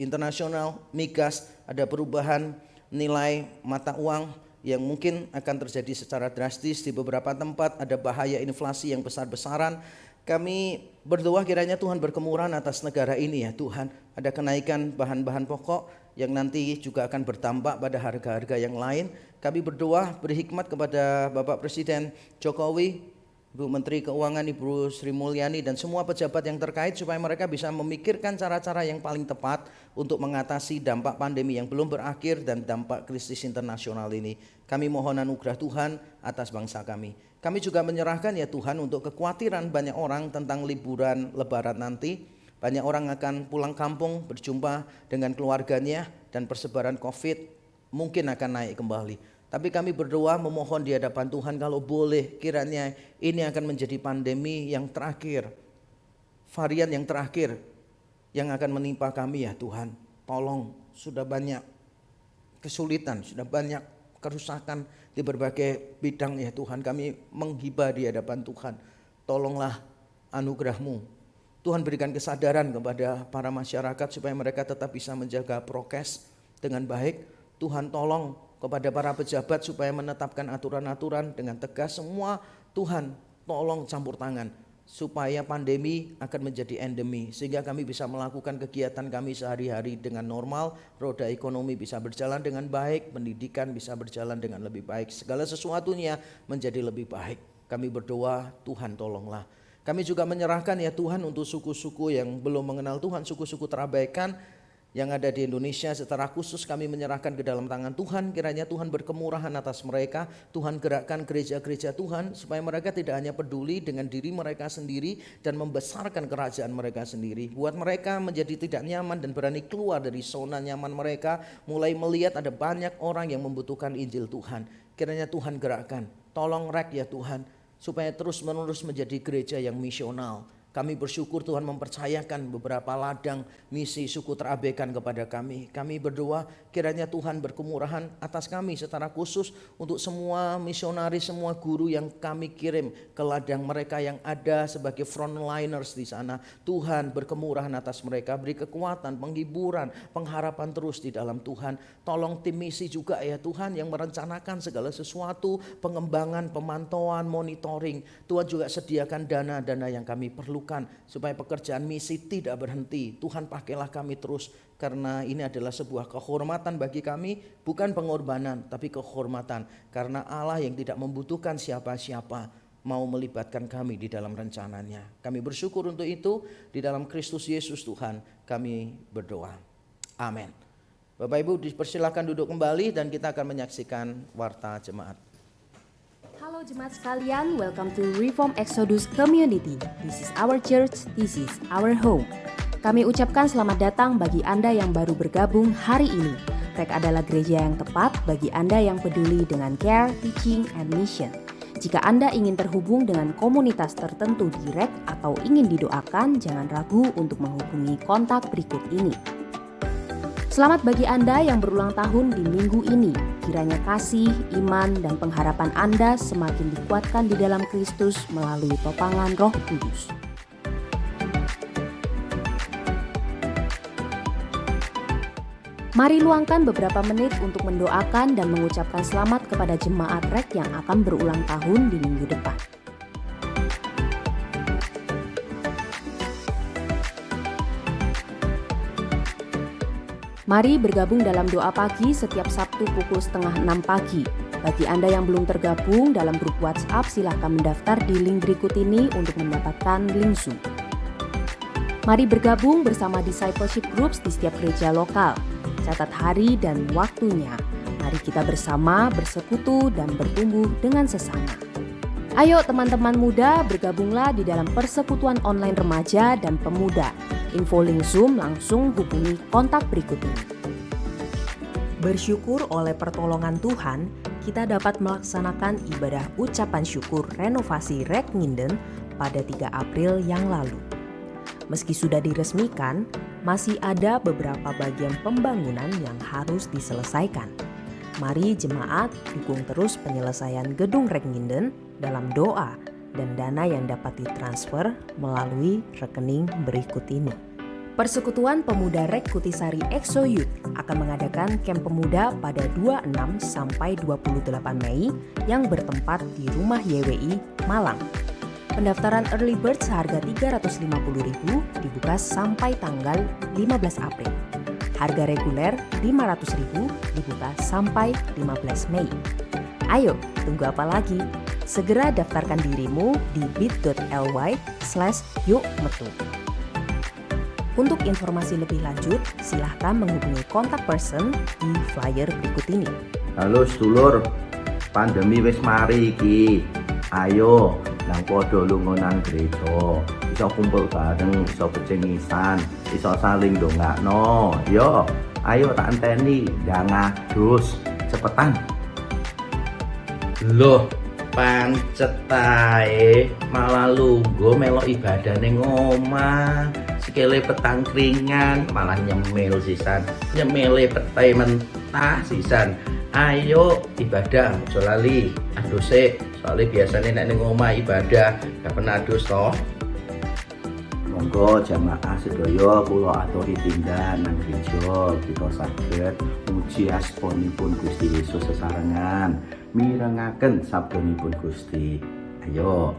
internasional, migas, ada perubahan nilai mata uang yang mungkin akan terjadi secara drastis di beberapa tempat, ada bahaya inflasi yang besar-besaran. Kami berdoa kiranya Tuhan berkemurahan atas negara ini ya Tuhan. Ada kenaikan bahan-bahan pokok yang nanti juga akan berdampak pada harga-harga yang lain. Kami berdoa beri hikmat kepada Bapak Presiden Jokowi, Ibu Menteri Keuangan, Ibu Sri Mulyani, dan semua pejabat yang terkait supaya mereka bisa memikirkan cara-cara yang paling tepat untuk mengatasi dampak pandemi yang belum berakhir dan dampak krisis internasional ini. Kami mohon anugerah Tuhan atas bangsa kami. Kami juga menyerahkan ya Tuhan untuk kekhawatiran banyak orang tentang liburan Lebaran nanti. Banyak orang akan pulang kampung berjumpa dengan keluarganya dan persebaran COVID mungkin akan naik kembali. Tapi kami berdoa memohon di hadapan Tuhan kalau boleh kiranya ini akan menjadi pandemi yang terakhir, varian yang terakhir yang akan menimpa kami ya Tuhan. Tolong, sudah banyak kesulitan, sudah banyak kerusakan di berbagai bidang ya Tuhan. Kami menghibah di hadapan Tuhan. Tolonglah anugerah-Mu. Tuhan berikan kesadaran kepada para masyarakat supaya mereka tetap bisa menjaga prokes dengan baik. Tuhan tolong kepada para pejabat supaya menetapkan aturan-aturan dengan tegas semua. Tuhan tolong campur tangan supaya pandemi akan menjadi endemi, sehingga kami bisa melakukan kegiatan kami sehari-hari dengan normal, roda ekonomi bisa berjalan dengan baik, pendidikan bisa berjalan dengan lebih baik, segala sesuatunya menjadi lebih baik. Kami berdoa, Tuhan tolonglah. Kami juga menyerahkan ya Tuhan untuk suku-suku yang belum mengenal Tuhan, suku-suku terabaikan yang ada di Indonesia. Secara khusus kami menyerahkan ke dalam tangan Tuhan. Kiranya Tuhan berkemurahan atas mereka. Tuhan gerakkan gereja-gereja Tuhan supaya mereka tidak hanya peduli dengan diri mereka sendiri dan membesarkan kerajaan mereka sendiri. Buat mereka menjadi tidak nyaman dan berani keluar dari zona nyaman mereka, mulai melihat ada banyak orang yang membutuhkan Injil Tuhan. Kiranya Tuhan gerakkan. Tolong rek ya Tuhan, supaya terus menerus menjadi gereja yang misional. Kami bersyukur Tuhan mempercayakan beberapa ladang misi suku terabaikan kepada kami. Kami berdoa kiranya Tuhan berkemurahan atas kami secara khusus untuk semua misionaris, semua guru yang kami kirim ke ladang mereka yang ada sebagai frontliners di sana. Tuhan berkemurahan atas mereka, beri kekuatan, penghiburan, pengharapan terus di dalam Tuhan. Tolong tim misi juga ya Tuhan yang merencanakan segala sesuatu, pengembangan, pemantauan, monitoring. Tuhan juga sediakan dana-dana yang kami perlukan supaya pekerjaan misi tidak berhenti. Tuhan pakailah kami terus, karena ini adalah sebuah kehormatan bagi kami, bukan pengorbanan tapi kehormatan, karena Allah yang tidak membutuhkan siapa-siapa mau melibatkan kami di dalam rencananya. Kami bersyukur untuk itu, di dalam Kristus Yesus Tuhan kami berdoa. Amin. Bapak Ibu dipersilakan duduk kembali dan kita akan menyaksikan warta jemaat. Halo jemaat sekalian, welcome to Reform Exodus Community. This is our church, this is our home. Kami ucapkan selamat datang bagi Anda yang baru bergabung hari ini. REK adalah gereja yang tepat bagi Anda yang peduli dengan care, teaching, and mission. Jika Anda ingin terhubung dengan komunitas tertentu di REK atau ingin didoakan, jangan ragu untuk menghubungi kontak berikut ini. Selamat bagi Anda yang berulang tahun di minggu ini. Kiranya kasih, iman, dan pengharapan Anda semakin dikuatkan di dalam Kristus melalui topangan Roh Kudus. Mari luangkan beberapa menit untuk mendoakan dan mengucapkan selamat kepada jemaat REK yang akan berulang tahun di minggu depan. Mari bergabung dalam doa pagi setiap Sabtu pukul 5:30 pagi. Bagi Anda yang belum tergabung dalam grup WhatsApp, silakan mendaftar di link berikut ini untuk mendapatkan link Zoom. Mari bergabung bersama discipleship groups di setiap gereja lokal. Catat hari dan waktunya. Mari kita bersama bersekutu dan bertumbuh dengan sesama. Ayo teman-teman muda, bergabunglah di dalam persekutuan online remaja dan pemuda. Info link Zoom langsung hubungi kontak berikut ini. Bersyukur oleh pertolongan Tuhan, kita dapat melaksanakan ibadah ucapan syukur renovasi REK Nginden pada 3 April yang lalu. Meski sudah diresmikan, masih ada beberapa bagian pembangunan yang harus diselesaikan. Mari jemaat dukung terus penyelesaian gedung REK Nginden dalam doa dan dana yang dapat ditransfer melalui rekening berikut ini. Persekutuan Pemuda REK Kutisari EXO Youth akan mengadakan camp pemuda pada 26 sampai 28 Mei yang bertempat di Rumah YWI, Malang. Pendaftaran early bird seharga Rp350.000 dibuka sampai tanggal 15 April. Harga reguler Rp500.000 dibuka sampai 15 Mei. Ayo, tunggu apa lagi? Segera daftarkan dirimu di bit.ly/yukmetu. Untuk informasi lebih lanjut, silahkan menghubungi kontak person di flyer berikut ini. Halo sedulur, pandemi wis mari iki. Ayo, nang padha lunga nang gereja. Iso kumpul bareng, iso becengisan, iso saling ndongakno. Yo, ayo tak enteni, jangan adus. Cepetan. Loh, pancet ae malah lungguh melok ibadah ning omah. Sikile petang keringan malah nyemil sisan. Nyemile petai mentah sisan. Ayo ibadah aja lali. Aduse soalnya biasanya nek ning omah ibadah gak pernah adus toh. Monggo jamaah sedaya kula aturi tindak nang gereja kita saged muji asmanipun Gusti Yesus sesarengan. Mirengaken sabdanipun Gusti. Ayo.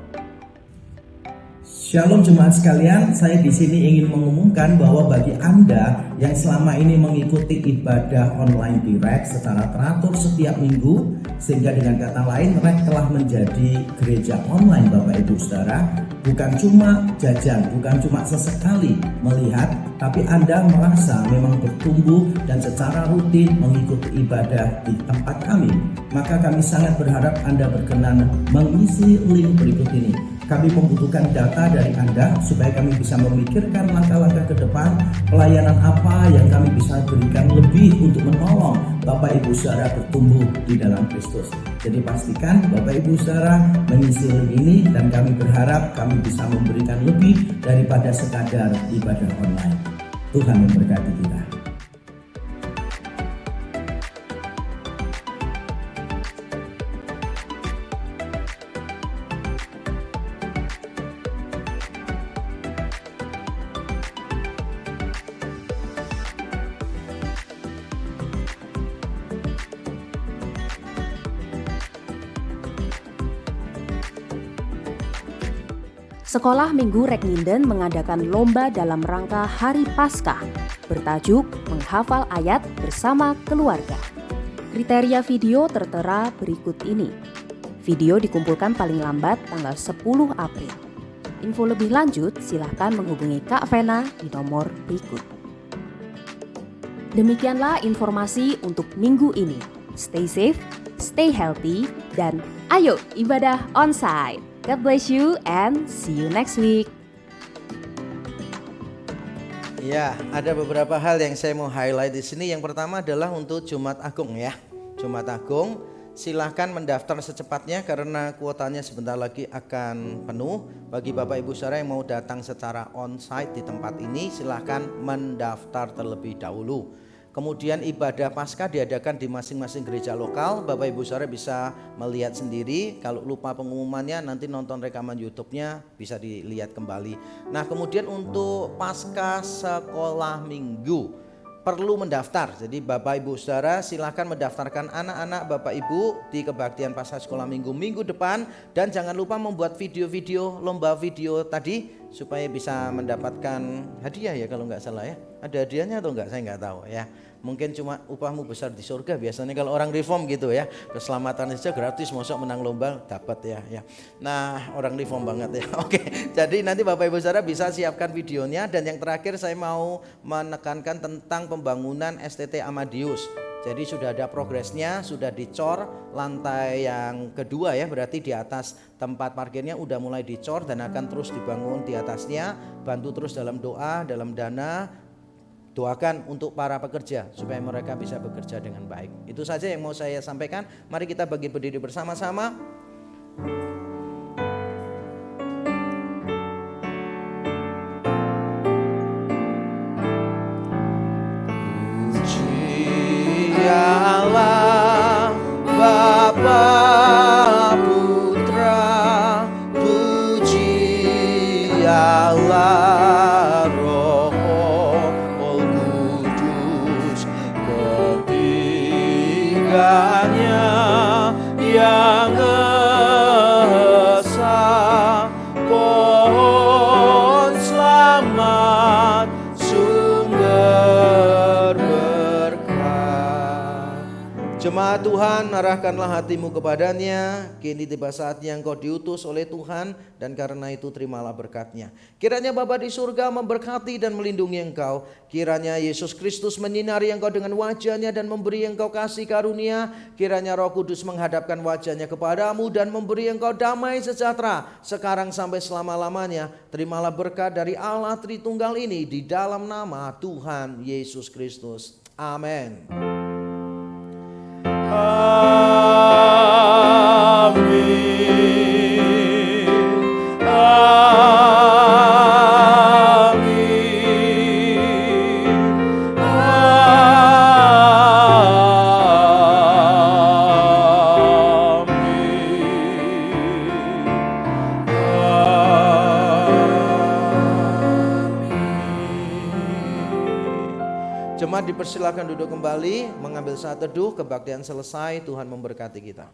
Shalom jemaat sekalian, saya di sini ingin mengumumkan bahwa bagi Anda yang selama ini mengikuti ibadah online di REK secara teratur setiap minggu, sehingga dengan kata lain REK telah menjadi gereja online Bapak Ibu Saudara, bukan cuma jajan, bukan cuma sesekali melihat, tapi Anda merasa memang bertumbuh dan secara rutin mengikuti ibadah di tempat kami. Maka kami sangat berharap Anda berkenan mengisi link berikut ini. Kami membutuhkan data dari Anda supaya kami bisa memikirkan langkah-langkah ke depan, pelayanan apa yang kami bisa berikan lebih untuk menolong Bapak Ibu Saudara bertumbuh di dalam Kristus. Jadi pastikan Bapak Ibu Saudara mengisi link ini dan kami berharap kami bisa memberikan lebih daripada sekadar ibadah online. Tuhan memberkati kita. Sekolah Minggu REK Nginden mengadakan lomba dalam rangka Hari Paskah bertajuk Menghafal Ayat Bersama Keluarga. Kriteria video tertera berikut ini. Video dikumpulkan paling lambat tanggal 10 April. Info lebih lanjut silahkan menghubungi Kak Vena di nomor berikut. Demikianlah informasi untuk minggu ini. Stay safe, stay healthy, dan ayo ibadah onsite. God bless you and see you next week. Ya, ada beberapa hal yang saya mau highlight di sini. Yang pertama adalah untuk Jumat Agung ya. Jumat Agung, silahkan mendaftar secepatnya karena kuotanya sebentar lagi akan penuh. Bagi Bapak Ibu Saudara yang mau datang secara onsite di tempat ini, silahkan mendaftar terlebih dahulu. Kemudian ibadah Paskah diadakan di masing-masing gereja lokal. Bapak Ibu Saudara bisa melihat sendiri. Kalau lupa pengumumannya nanti nonton rekaman YouTube-nya bisa dilihat kembali. Nah, kemudian untuk Paskah sekolah minggu perlu mendaftar. Jadi Bapak Ibu Saudara silakan mendaftarkan anak-anak Bapak Ibu di kebaktian Paskah sekolah minggu depan. Dan jangan lupa membuat video-video, lomba video tadi supaya bisa mendapatkan hadiah ya kalau nggak salah ya. Ada hadiahnya atau enggak saya nggak tahu ya. Mungkin cuma upahmu besar di surga biasanya kalau orang reform gitu ya. Keselamatan saja gratis, mosok menang lomba dapat ya. Nah, orang reform banget ya. Oke, jadi nanti Bapak Ibu Saudara bisa siapkan videonya. Dan yang terakhir saya mau menekankan tentang pembangunan STT Amadius. Jadi sudah ada progresnya, sudah dicor lantai yang kedua ya, berarti di atas tempat parkirnya udah mulai dicor dan akan terus dibangun di atasnya. Bantu terus dalam doa, dalam dana. Doakan untuk para pekerja supaya mereka bisa bekerja dengan baik. Itu saja yang mau saya sampaikan. Mari kita bagi berdiri bersama-sama. Puji Allah Bapa Putra, puji Allah yang esa, pohon selamat, sumber berkah. Jemaat Tuhan, arahkanlah hatimu kepadanya. Kini tiba saatnya engkau diutus oleh Tuhan, dan karena itu terimalah berkatnya. Kiranya Bapa di surga memberkati dan melindungi engkau. Kiranya Yesus Kristus menyinari engkau dengan wajahnya dan memberi engkau kasih karunia. Kiranya Roh Kudus menghadapkan wajahnya kepadamu dan memberi engkau damai sejahtera sekarang sampai selama-lamanya. Terimalah berkat dari Allah Tritunggal ini di dalam nama Tuhan Yesus Kristus. Amin. Jemaat dipersilakan duduk kembali, mengambil saat teduh, kebaktian selesai, Tuhan memberkati kita.